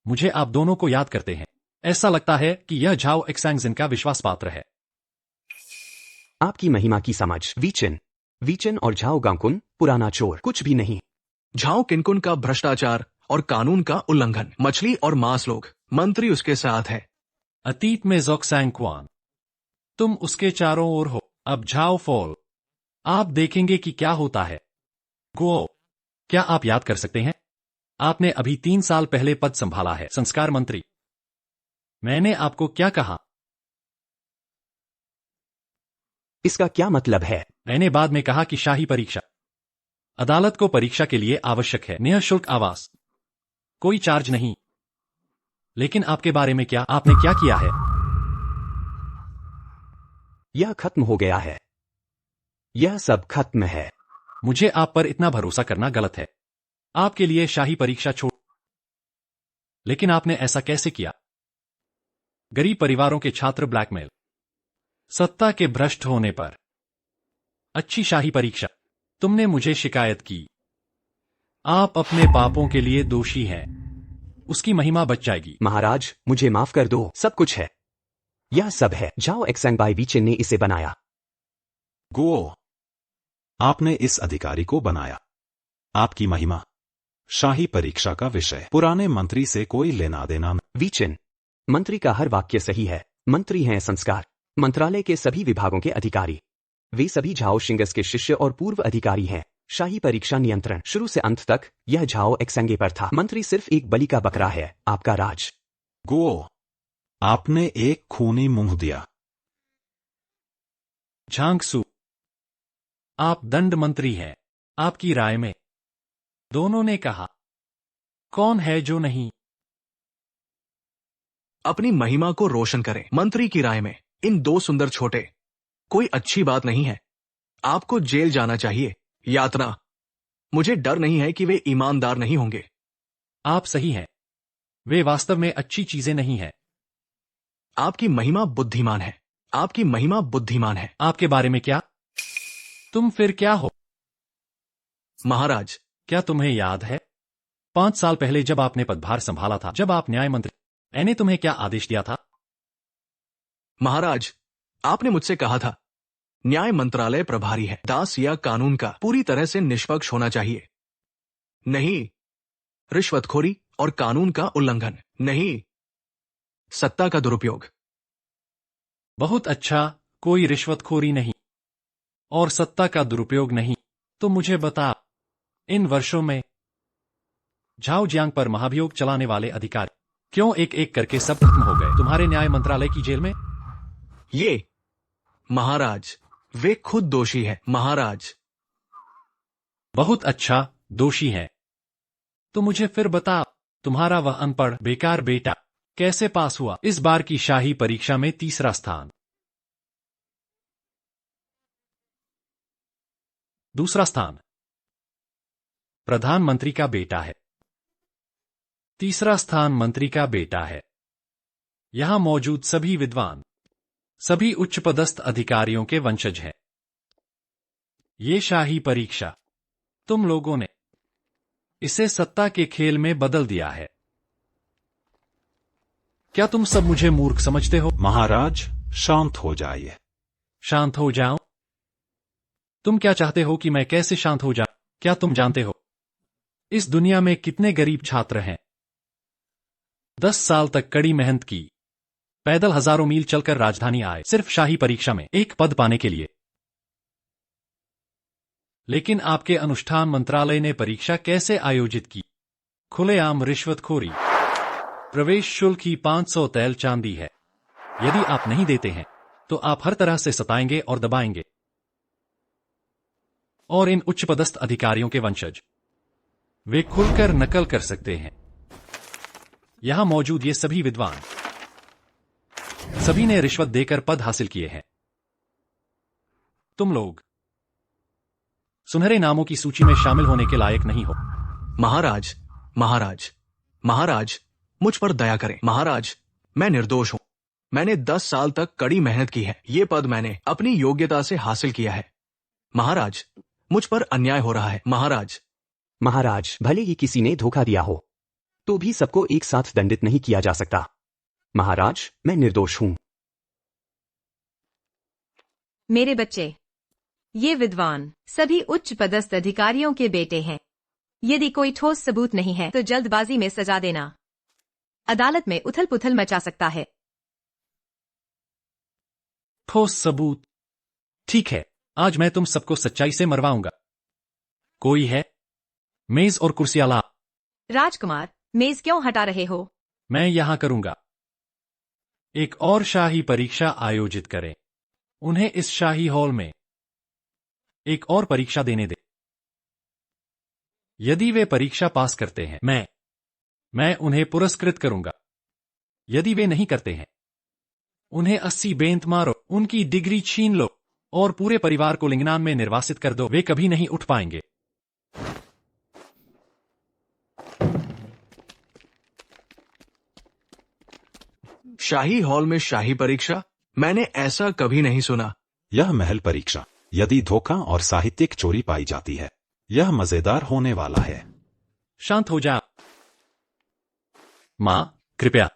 मुझे आप दोनों को याद करते हैं। ऐसा लगता है कि यह झाओ एक्सैंगजिन का विश्वास पात्र है। आपकी महिमा की समझ। वीचन। वीचन और झाओ गांकुन पुराना चोर कुछ भी नहीं। झाओ किनकुन का भ्रष्टाचार और कानून का उल्लंघन। मछली और मांस लोग। मंत्री उसके साथ है। अतीत में ज़ोक्सैंग क्वान। तुम उसके चारों ओर हो। अब झाओ फॉल। आप देखेंगे कि क्या होता है। गुओ, क्या आप याद कर सकते हैं? आपने अभी 3 साल पहले पद संभाला है, संस्कार मंत्री। मैंने आपको क्या कहा? इसका क्या मतलब है? मैंने बाद में कहा कि शाही परीक्षा। अदालत को परीक्षा के लिए आवश्यक है निःशुल्क आवास, कोई चार्ज नहीं। लेकिन आपके बारे में क्या, आपने क्या किया है? यह खत्म हो गया है। यह सब खत्म है। मुझे आप पर इतना भरोसा करना गलत है। आपके लिए शाही परीक्षा छोड़, लेकिन आपने ऐसा कैसे किया? गरीब परिवारों के छात्र ब्लैकमेल, सत्ता के भ्रष्ट होने पर। अच्छी शाही परीक्षा, तुमने मुझे शिकायत की। आप अपने पापों के लिए दोषी हैं। उसकी महिमा बच जाएगी। महाराज, मुझे माफ कर दो, सब कुछ है। यह सब है। जाओ एक्सैंगबाई वीचिन ने इसे बनाया। गुओ, आपने इस अधिकारी को बनाया। आपकी महिमा। शाही परीक्षा का विषय पुराने मंत्री से कोई लेना देना नहीं। वीचिन, मंत्री का हर वाक्य सही है। मंत्री हैं संस्कार, मंत्रालय के सभी विभागों के अधिकारी। वे सभी झाओ शिंगस के शिष्य और पूर्व अधिकारी हैं। शाही परीक्षा नियंत्रण शुरू से अंत तक यह झाओ एक्सेंगे पर था। मंत्री सिर्फ एक बलि का बकरा है। आपका राज। गुओ, आपने एक खूनी मुंह दिया। झांगसू, आप दंड मंत्री हैं। आपकी राय में? दोनों ने कहा। कौन है जो नहीं? अपनी महिमा को रोशन करें। मंत्री की राय में इन दो सुंदर छोटे कोई अच्छी बात नहीं है। आपको जेल जाना चाहिए। यातना। मुझे डर नहीं है कि वे ईमानदार नहीं होंगे। आप सही हैं। वे वास्तव में अच्छी चीजें नहीं हैं। आपकी महिमा बुद्धिमान है। आपकी महिमा बुद्धिमान है। आपके बारे में क्या? तुम फिर क्या हो? महाराज, क्या तुम्हें याद है 5 साल पहले जब आपने पदभार संभाला था, जब आप न्याय मंत्री, मैंने तुम्हें क्या आदेश दिया था? महाराज, आपने मुझसे कहा था न्याय मंत्रालय प्रभारी है। दास या कानून का पूरी तरह से निष्पक्ष होना चाहिए। नहीं रिश्वतखोरी और कानून का उल्लंघन। नहीं सत्ता का दुरुपयोग। बहुत अच्छा, कोई रिश्वतखोरी नहीं और सत्ता का दुरुपयोग नहीं। तो मुझे बता, इन वर्षों में झाओ जियांग पर महाभियोग चलाने वाले अधिकारी क्यों एक एक करके सब खत्म हो गए तुम्हारे न्याय मंत्रालय की जेल में? ये महाराज, वे खुद दोषी है। महाराज। बहुत अच्छा, दोषी हैं। तो मुझे फिर बता, तुम्हारा वह अनपढ़ बेकार बेटा कैसे पास हुआ इस बार की शाही परीक्षा में 3रा स्थान? दूसरा स्थान प्रधानमंत्री का बेटा है। 3रा स्थान मंत्री का बेटा है। यहां मौजूद सभी विद्वान, सभी उच्च पदस्थ अधिकारियों के वंशज हैं। ये शाही परीक्षा, तुम लोगों ने इसे सत्ता के खेल में बदल दिया है। क्या तुम सब मुझे मूर्ख समझते हो? महाराज, शांत हो जाइए। शांत हो जाऊं? तुम क्या चाहते हो कि मैं कैसे शांत हो जाऊं? क्या तुम जानते हो इस दुनिया में कितने गरीब छात्र हैं? 10 साल तक कड़ी मेहनत की, पैदल हजारों मील चलकर राजधानी आए सिर्फ शाही परीक्षा में एक पद पाने के लिए। लेकिन आपके अनुष्ठान मंत्रालय ने परीक्षा कैसे आयोजित की? खुलेआम रिश्वतखोरी। प्रवेश शुल्क ही 500 तैल चांदी है। यदि आप नहीं देते हैं तो आप हर तरह से सताएंगे और दबाएंगे। और इन उच्च पदस्थ अधिकारियों के वंशज, वे खुलकर नकल कर सकते हैं। यहां मौजूद ये सभी विद्वान, सभी ने रिश्वत देकर पद हासिल किए हैं। तुम लोग सुनहरे नामों की सूची में शामिल होने के लायक नहीं हो। महाराज, महाराज, महाराज, मुझ पर दया करें। महाराज, मैं निर्दोष हूं। मैंने 10 साल तक कड़ी मेहनत की है। ये पद मैंने अपनी योग्यता से हासिल किया है। महाराज, मुझ पर अन्याय हो रहा है। महाराज। महाराज, भले ही किसी ने धोखा दिया हो तो भी सबको एक साथ दंडित नहीं किया जा सकता। महाराज, मैं निर्दोष हूं। मेरे बच्चे, ये विद्वान सभी उच्च पदस्थ अधिकारियों के बेटे हैं। यदि कोई ठोस सबूत नहीं है तो जल्दबाजी में सजा देना अदालत में उथल पुथल मचा सकता है। ठोस सबूत? ठीक है, आज मैं तुम सबको सच्चाई से मरवाऊंगा। कोई है? मेज और कुर्सियां ला। राजकुमार, मेज क्यों हटा रहे हो? मैं यहां करूंगा। एक और शाही परीक्षा आयोजित करें। उन्हें इस शाही हॉल में एक और परीक्षा देने दे। यदि वे परीक्षा पास करते हैं मैं उन्हें पुरस्कृत करूंगा। यदि वे नहीं करते हैं, उन्हें 80 बेंत मारो, उनकी डिग्री छीन लो और पूरे परिवार को लिंगनान में निर्वासित कर दो। वे कभी नहीं उठ पाएंगे। शाही हॉल में शाही परीक्षा? मैंने ऐसा कभी नहीं सुना। यह महल परीक्षा, यदि धोखा और साहित्यिक चोरी पाई जाती है, यह मजेदार होने वाला है। शांत हो जा। मां, कृपया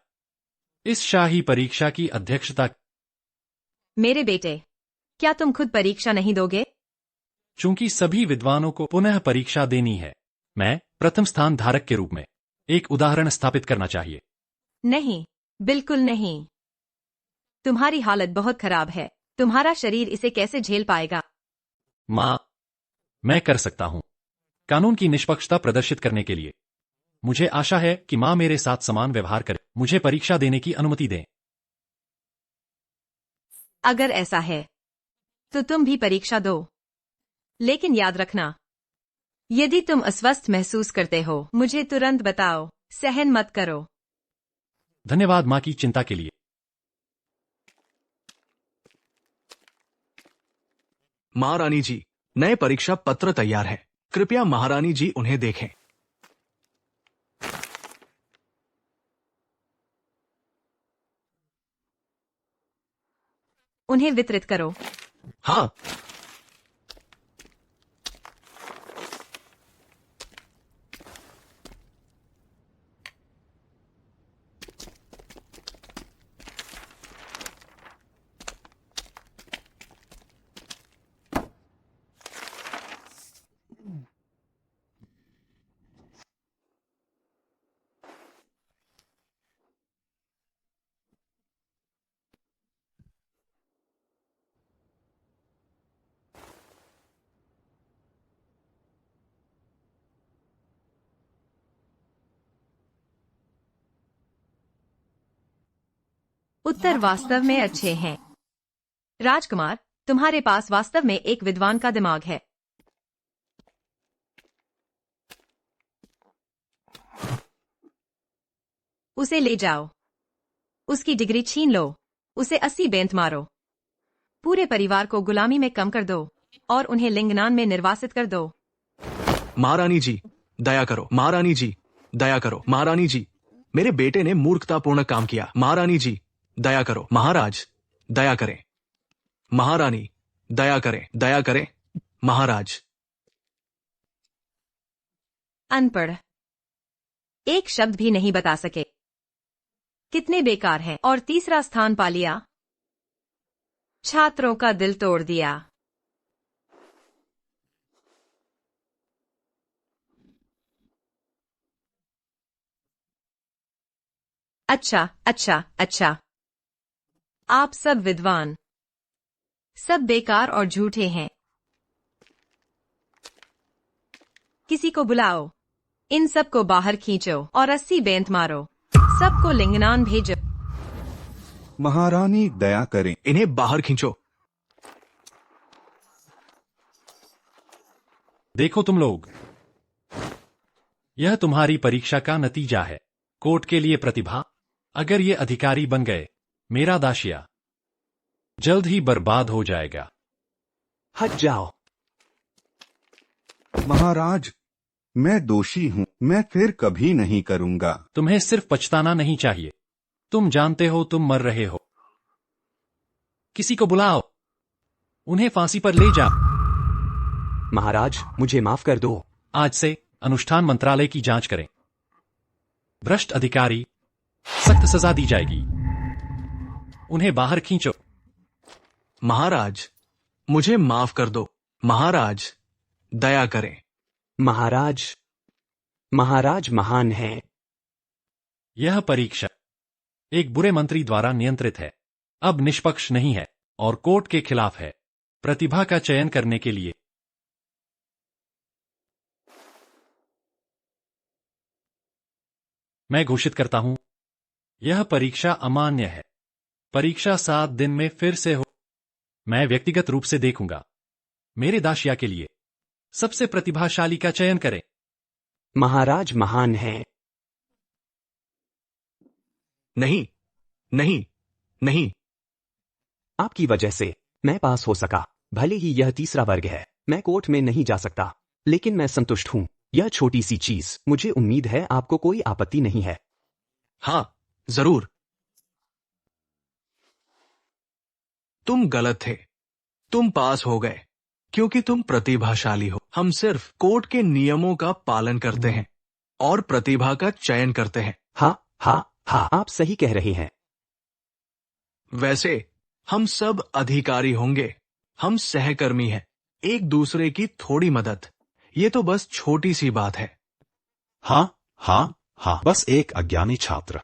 इस शाही परीक्षा की अध्यक्षता। मेरे बेटे, क्या तुम खुद परीक्षा नहीं दोगे? चूंकि सभी विद्वानों को पुनः परीक्षा देनी है, मैं प्रथम स्थान धारक के रूप में एक उदाहरण स्थापित करना चाहिए। नहीं, बिल्कुल नहीं। तुम्हारी हालत बहुत खराब है। तुम्हारा शरीर इसे कैसे झेल पाएगा? मां, मैं कर सकता हूं। कानून की निष्पक्षता प्रदर्शित करने के लिए मुझे आशा है कि मां मेरे साथ समान व्यवहार करे। मुझे परीक्षा देने की अनुमति दें। अगर ऐसा है तो तुम भी परीक्षा दो, लेकिन याद रखना, यदि तुम अस्वस्थ महसूस करते हो, मुझे तुरंत बताओ। सहन मत करो। धन्यवाद मां की चिंता के लिए। महारानी जी, नए परीक्षा पत्र तैयार है। कृपया महारानी जी उन्हें देखें। उन्हें वितरित करो। हाँ। उत्तर वास्तव में अच्छे हैं। राजकुमार, तुम्हारे पास वास्तव में एक विद्वान का दिमाग है। उसे ले जाओ, उसकी डिग्री छीन लो, उसे 80 बेंत मारो, पूरे परिवार को गुलामी में कम कर दो और उन्हें लिंगनान में निर्वासित कर दो। महारानी जी, दया करो। महारानी जी, दया करो। महारानी जी, मेरे बेटे ने मूर्खतापूर्ण काम किया। महारानी जी, दया करो। महाराज, दया करें। महारानी, दया करें। दया करें महाराज। अनपढ़, एक शब्द भी नहीं बता सके। कितने बेकार हैं। और तीसरा स्थान पा लिया। छात्रों का दिल तोड़ दिया। अच्छा अच्छा अच्छा, आप सब विद्वान, सब बेकार और झूठे हैं। किसी को बुलाओ, इन सब को बाहर खींचो और 80 बेंत मारो। सबको लिंगनान भेजो। महारानी दया करें। इन्हें बाहर खींचो। देखो तुम लोग, यह तुम्हारी परीक्षा का नतीजा है। कोर्ट के लिए प्रतिभा। अगर ये अधिकारी बन गए, मेरा दाशिया जल्द ही बर्बाद हो जाएगा। हट जाओ। महाराज, मैं दोषी हूँ। मैं फिर कभी नहीं करूँगा। तुम्हें सिर्फ पछताना नहीं चाहिए। तुम जानते हो तुम मर रहे हो। किसी को बुलाओ, उन्हें फांसी पर ले जा। महाराज, मुझे माफ कर दो। आज से अनुष्ठान मंत्रालय की जांच करें। भ्रष्ट अधिकारी, सख्त सजा दी जाएगी। उन्हें बाहर खींचो। महाराज, मुझे माफ कर दो। महाराज, दया करें। महाराज, महाराज महान हैं। यह परीक्षा एक बुरे मंत्री द्वारा नियंत्रित है, अब निष्पक्ष नहीं है और कोर्ट के खिलाफ है। प्रतिभा का चयन करने के लिए मैं घोषित करता हूं, यह परीक्षा अमान्य है। परीक्षा 7 दिन में फिर से हो। मैं व्यक्तिगत रूप से देखूंगा। मेरे दाशिया के लिए सबसे प्रतिभाशाली का चयन करें। महाराज महान हैं। नहीं, नहीं, नहीं। आपकी वजह से मैं पास हो सका। भले ही यह तीसरा वर्ग है, मैं कोर्ट में नहीं जा सकता, लेकिन मैं संतुष्ट हूं। यह छोटी सी चीज, मुझे उम्मीद है आपको कोई आपत्ति नहीं है। हाँ, जरूर। तुम गलत थे। तुम पास हो गए क्योंकि तुम प्रतिभाशाली हो। हम सिर्फ कोर्ट के नियमों का पालन करते हैं और प्रतिभा का चयन करते हैं। हाँ हाँ हाँ, आप सही कह रहे हैं। वैसे हम सब अधिकारी होंगे। हम सहकर्मी हैं। एक दूसरे की थोड़ी मदद, ये तो बस छोटी सी बात है। हाँ हाँ हाँ, बस एक अज्ञानी छात्र,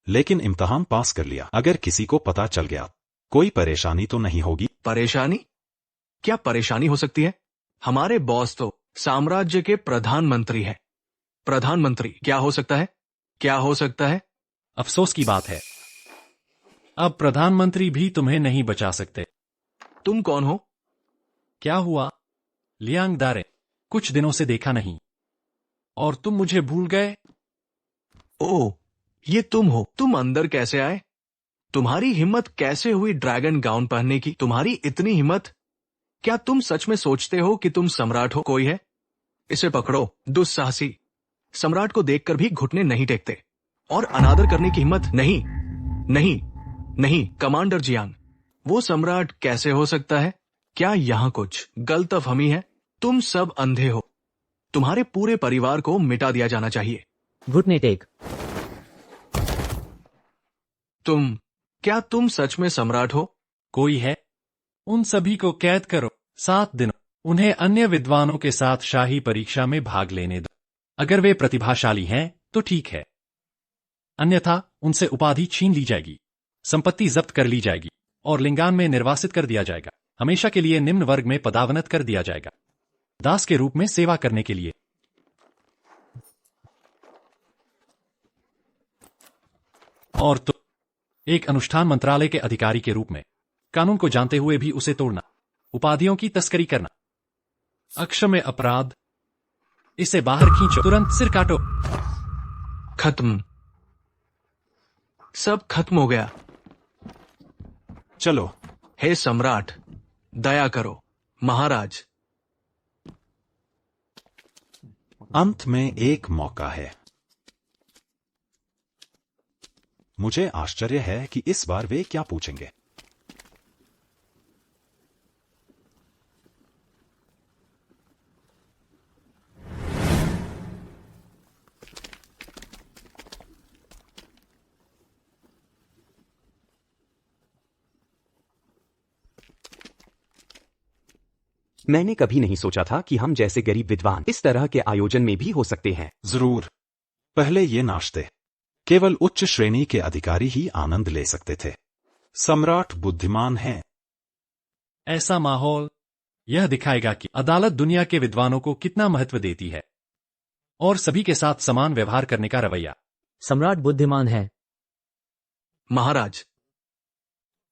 लेकिन इम्तिहान पास कर लिया। अगर किसी को पता चल गया, कोई परेशानी तो नहीं होगी? परेशानी? क्या परेशानी हो सकती है? हमारे बॉस तो साम्राज्य के प्रधानमंत्री हैं। प्रधानमंत्री क्या हो सकता है? क्या हो सकता है? अफसोस की बात है, अब प्रधानमंत्री भी तुम्हें नहीं बचा सकते। तुम कौन हो? क्या हुआ लियांग दारे? कुछ दिनों से देखा नहीं और तुम मुझे भूल गए? ओह, ये तुम हो। तुम अंदर कैसे आए? तुम्हारी हिम्मत कैसे हुई ड्रैगन गाउन पहनने की? तुम्हारी इतनी हिम्मत? क्या तुम सच में सोचते हो कि तुम सम्राट हो? कोई है? इसे पकड़ो। दुस्साहसी सम्राट को देखकर भी घुटने नहीं टेकते और अनादर करने की हिम्मत नहीं। नहीं नहीं, कमांडर जियांग, वो सम्राट कैसे हो सकता है? क्या यहां कुछ गलतफहमी है? तुम सब अंधे हो। तुम्हारे पूरे परिवार को मिटा दिया जाना चाहिए। घुटने टेक। क्या तुम सच में सम्राट हो? कोई है? उन सभी को कैद करो 7 दिनों। उन्हें अन्य विद्वानों के साथ शाही परीक्षा में भाग लेने दो। अगर वे प्रतिभाशाली हैं तो ठीक है, अन्यथा उनसे उपाधि छीन ली जाएगी, संपत्ति जब्त कर ली जाएगी और लिंगान में निर्वासित कर दिया जाएगा। हमेशा के लिए निम्न वर्ग में पदावनत कर दिया जाएगा, दास के रूप में सेवा करने के लिए। और तो एक अनुष्ठान मंत्रालय के अधिकारी के रूप में कानून को जानते हुए भी उसे तोड़ना, उपाधियों की तस्करी करना, अक्षम्य अपराध। इसे बाहर खींचो, तुरंत सिर काटो। खत्म, सब खत्म हो गया। चलो। हे सम्राट, दया करो। महाराज, अंत में एक मौका है। मुझे आश्चर्य है कि इस बार वे क्या पूछेंगे। मैंने कभी नहीं सोचा था कि हम जैसे गरीब विद्वान इस तरह के आयोजन में भी हो सकते हैं। जरूर। पहले ये नाश्ते केवल उच्च श्रेणी के अधिकारी ही आनंद ले सकते थे। सम्राट बुद्धिमान है। ऐसा माहौल यह दिखाएगा कि अदालत दुनिया के विद्वानों को कितना महत्व देती है और सभी के साथ समान व्यवहार करने का रवैया। सम्राट बुद्धिमान है। महाराज,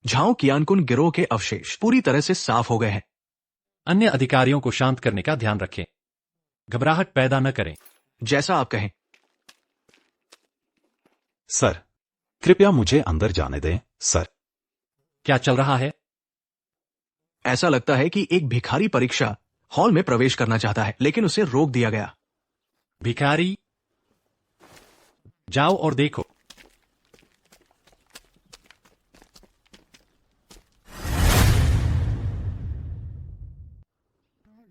झाओ कियानकुन गिरोह के अवशेष पूरी तरह से साफ हो गए हैं। अन्य अधिकारियों को शांत करने का ध्यान रखें, घबराहट पैदा न करें। जैसा आप कहें। सर, कृपया मुझे अंदर जाने दें, सर। क्या चल रहा है? ऐसा लगता है कि एक भिखारी परीक्षा हॉल में प्रवेश करना चाहता है, लेकिन उसे रोक दिया गया। भिखारी? जाओ और देखो।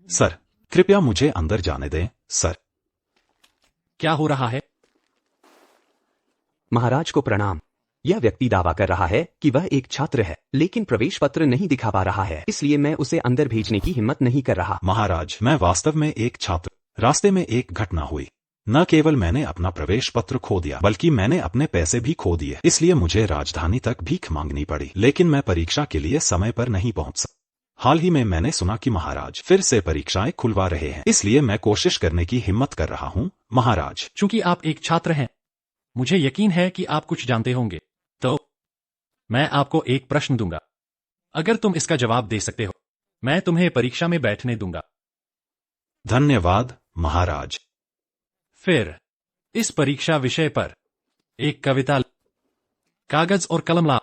सर, कृपया मुझे अंदर जाने दें, सर। क्या हो रहा है? महाराज को प्रणाम। यह व्यक्ति दावा कर रहा है कि वह एक छात्र है, लेकिन प्रवेश पत्र नहीं दिखा पा रहा है, इसलिए मैं उसे अंदर भेजने की हिम्मत नहीं कर रहा। महाराज, मैं वास्तव में एक छात्र। रास्ते में एक घटना हुई। न केवल मैंने अपना प्रवेश पत्र खो दिया, बल्कि मैंने अपने पैसे भी खो दिए। इसलिए मुझे राजधानी तक भीख मांगनी पड़ी, लेकिन मैं परीक्षा के लिए समय पर नहीं पहुंच सका। हाल ही में मैंने सुना कि महाराज फिर से परीक्षाएं खुलवा रहे हैं, इसलिए मैं कोशिश करने की हिम्मत कर रहा हूं, महाराज। चूंकि आप एक छात्र हैं, मुझे यकीन है कि आप कुछ जानते होंगे, तो मैं आपको एक प्रश्न दूंगा। अगर तुम इसका जवाब दे सकते हो, मैं तुम्हें परीक्षा में बैठने दूंगा। धन्यवाद, महाराज। फिर इस परीक्षा विषय पर एक कविता, कागज और कलम ला।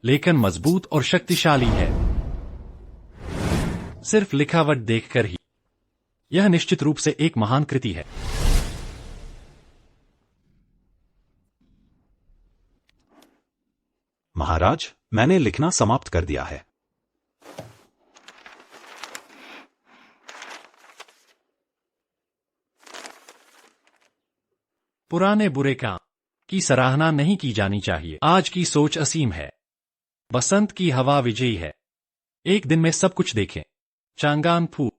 लेखन मजबूत और शक्तिशाली है। सिर्फ लिखावट देखकर ही यह निश्चित रूप से एक महान कृति है। महाराज, मैंने लिखना समाप्त कर दिया है। पुराने बुरे काम की सराहना नहीं की जानी चाहिए। आज की सोच असीम है। बसंत की हवा विजयी है। एक दिन में सब कुछ देखें। चांगान फूल।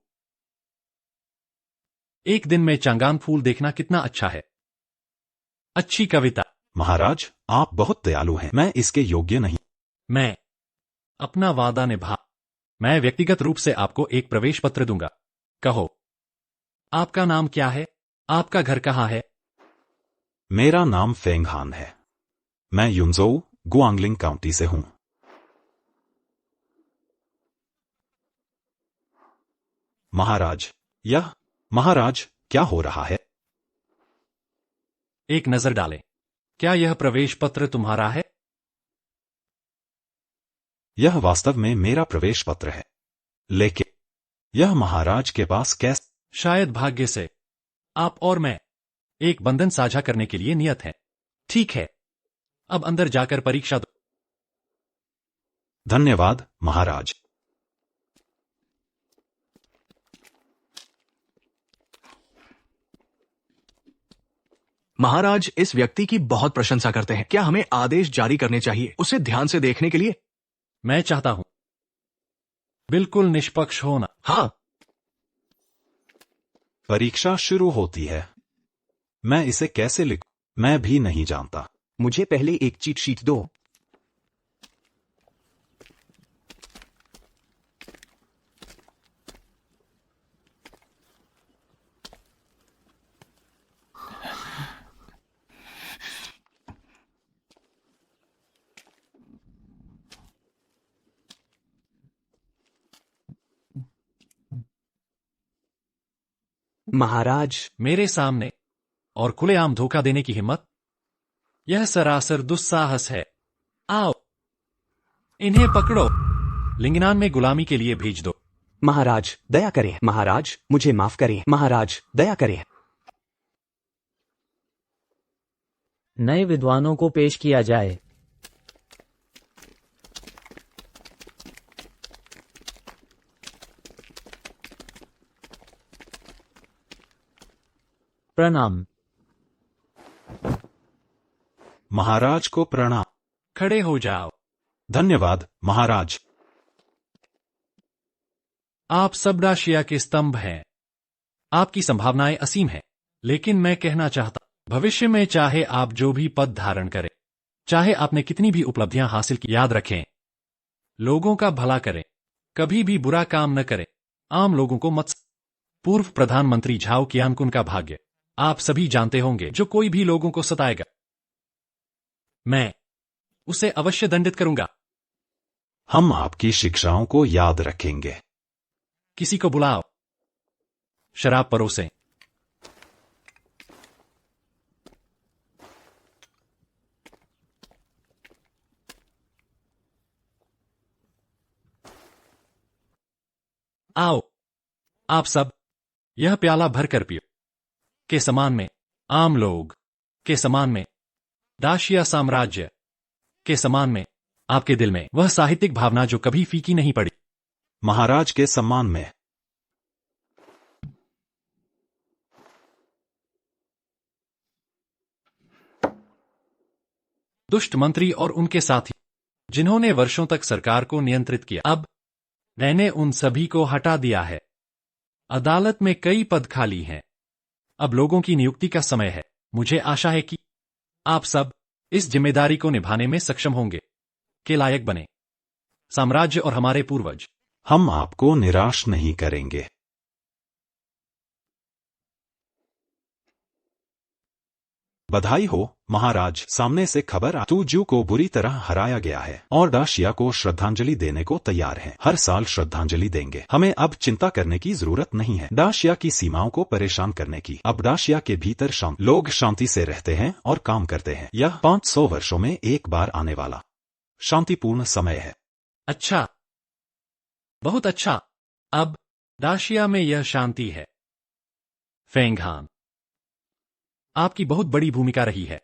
एक दिन में चांगान फूल देखना कितना अच्छा है। अच्छी कविता। महाराज, आप बहुत दयालु हैं। मैं इसके योग्य नहीं। मैं अपना वादा निभा। मैं व्यक्तिगत रूप से आपको एक प्रवेश पत्र दूंगा। कहो, आपका नाम क्या है? आपका घर कहाँ है? मेरा नाम फेंग हान है। मैं युनजोउ, गुआंगलिंग काउंटी से हूं। महाराज, क्या हो रहा है? एक नजर डालें। क्या यह प्रवेश पत्र तुम्हारा है? यह वास्तव में मेरा प्रवेश पत्र है, लेकिन यह महाराज के पास कैसे? शायद भाग्य से आप और मैं एक बंधन साझा करने के लिए नियत हैं। ठीक है, अब अंदर जाकर परीक्षा दो। धन्यवाद महाराज। महाराज इस व्यक्ति की बहुत प्रशंसा करते हैं। क्या हमें आदेश जारी करने चाहिए उसे ध्यान से देखने के लिए? मैं चाहता हूं बिल्कुल निष्पक्ष होना। हाँ। परीक्षा शुरू होती है। मैं इसे कैसे लिखूं? मैं भी नहीं जानता। मुझे पहले एक चीट शीट दो। महाराज, मेरे सामने और खुलेआम धोखा देने की हिम्मत? यह सरासर दुस्साहस है। आओ, इन्हें पकड़ो। लिंगनान में गुलामी के लिए भेज दो। महाराज दया करें। महाराज मुझे माफ करें। महाराज दया करें। नए विद्वानों को पेश किया जाए। प्रणाम। महाराज को प्रणाम। खड़े हो जाओ। धन्यवाद महाराज। आप सबडाशिया के स्तंभ हैं। आपकी संभावनाएं असीम हैं, लेकिन मैं कहना चाहता भविष्य में चाहे आप जो भी पद धारण करें, चाहे आपने कितनी भी उपलब्धियां हासिल की, याद रखें, लोगों का भला करें, कभी भी बुरा काम न करें, आम लोगों को मत। पूर्व प्रधानमंत्री झाओ कियानकुन का भाग्य आप सभी जानते होंगे। जो कोई भी लोगों को सताएगा, मैं उसे अवश्य दंडित करूंगा। हम आपकी शिक्षाओं को याद रखेंगे। किसी को बुलाओ। शराब परोसें। आओ, आप सब यह प्याला भर कर पियो। के समान में आम लोग, के समान में दाशिया साम्राज्य, के समान में आपके दिल में वह साहित्यिक भावना जो कभी फीकी नहीं पड़ी। महाराज के सम्मान में। दुष्ट मंत्री और उनके साथी जिन्होंने वर्षों तक सरकार को नियंत्रित किया, अब मैंने उन सभी को हटा दिया है। अदालत में कई पद खाली हैं। अब लोगों की नियुक्ति का समय है। मुझे आशा है कि आप सब इस जिम्मेदारी को निभाने में सक्षम होंगे, के लायक बने। साम्राज्य और हमारे पूर्वज हम आपको निराश नहीं करेंगे। बधाई हो महाराज, सामने से खबर आ तू जू को बुरी तरह हराया गया है और डाशिया को श्रद्धांजलि देने को तैयार है। हर साल श्रद्धांजलि देंगे। हमें अब चिंता करने की जरूरत नहीं है डाशिया की सीमाओं को परेशान करने की। अब डाशिया के भीतर लोग शांति से रहते हैं और काम करते हैं। यह 500 वर्षों में एक बार आने वाला शांतिपूर्ण समय है। अच्छा, बहुत अच्छा। अब डाशिया में यह शांति है। फेंग हान, आपकी बहुत बड़ी भूमिका रही है।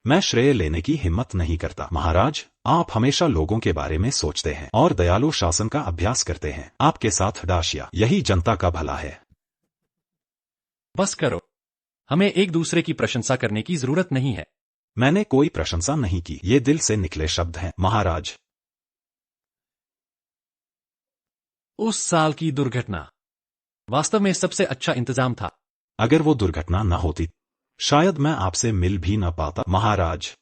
मैं श्रेय लेने की हिम्मत नहीं करता महाराज। आप हमेशा लोगों के बारे में सोचते हैं और दयालु शासन का अभ्यास करते हैं। आपके साथ डाशिया, यही जनता का भला है। बस करो, हमें एक दूसरे की प्रशंसा करने की जरूरत नहीं है। मैंने कोई प्रशंसा नहीं की, ये दिल से निकले शब्द हैं महाराज। उस साल की दुर्घटना वास्तव में सबसे अच्छा इंतजाम था। अगर वो दुर्घटना न होती शायद मैं आपसे मिल भी न पाता महाराज।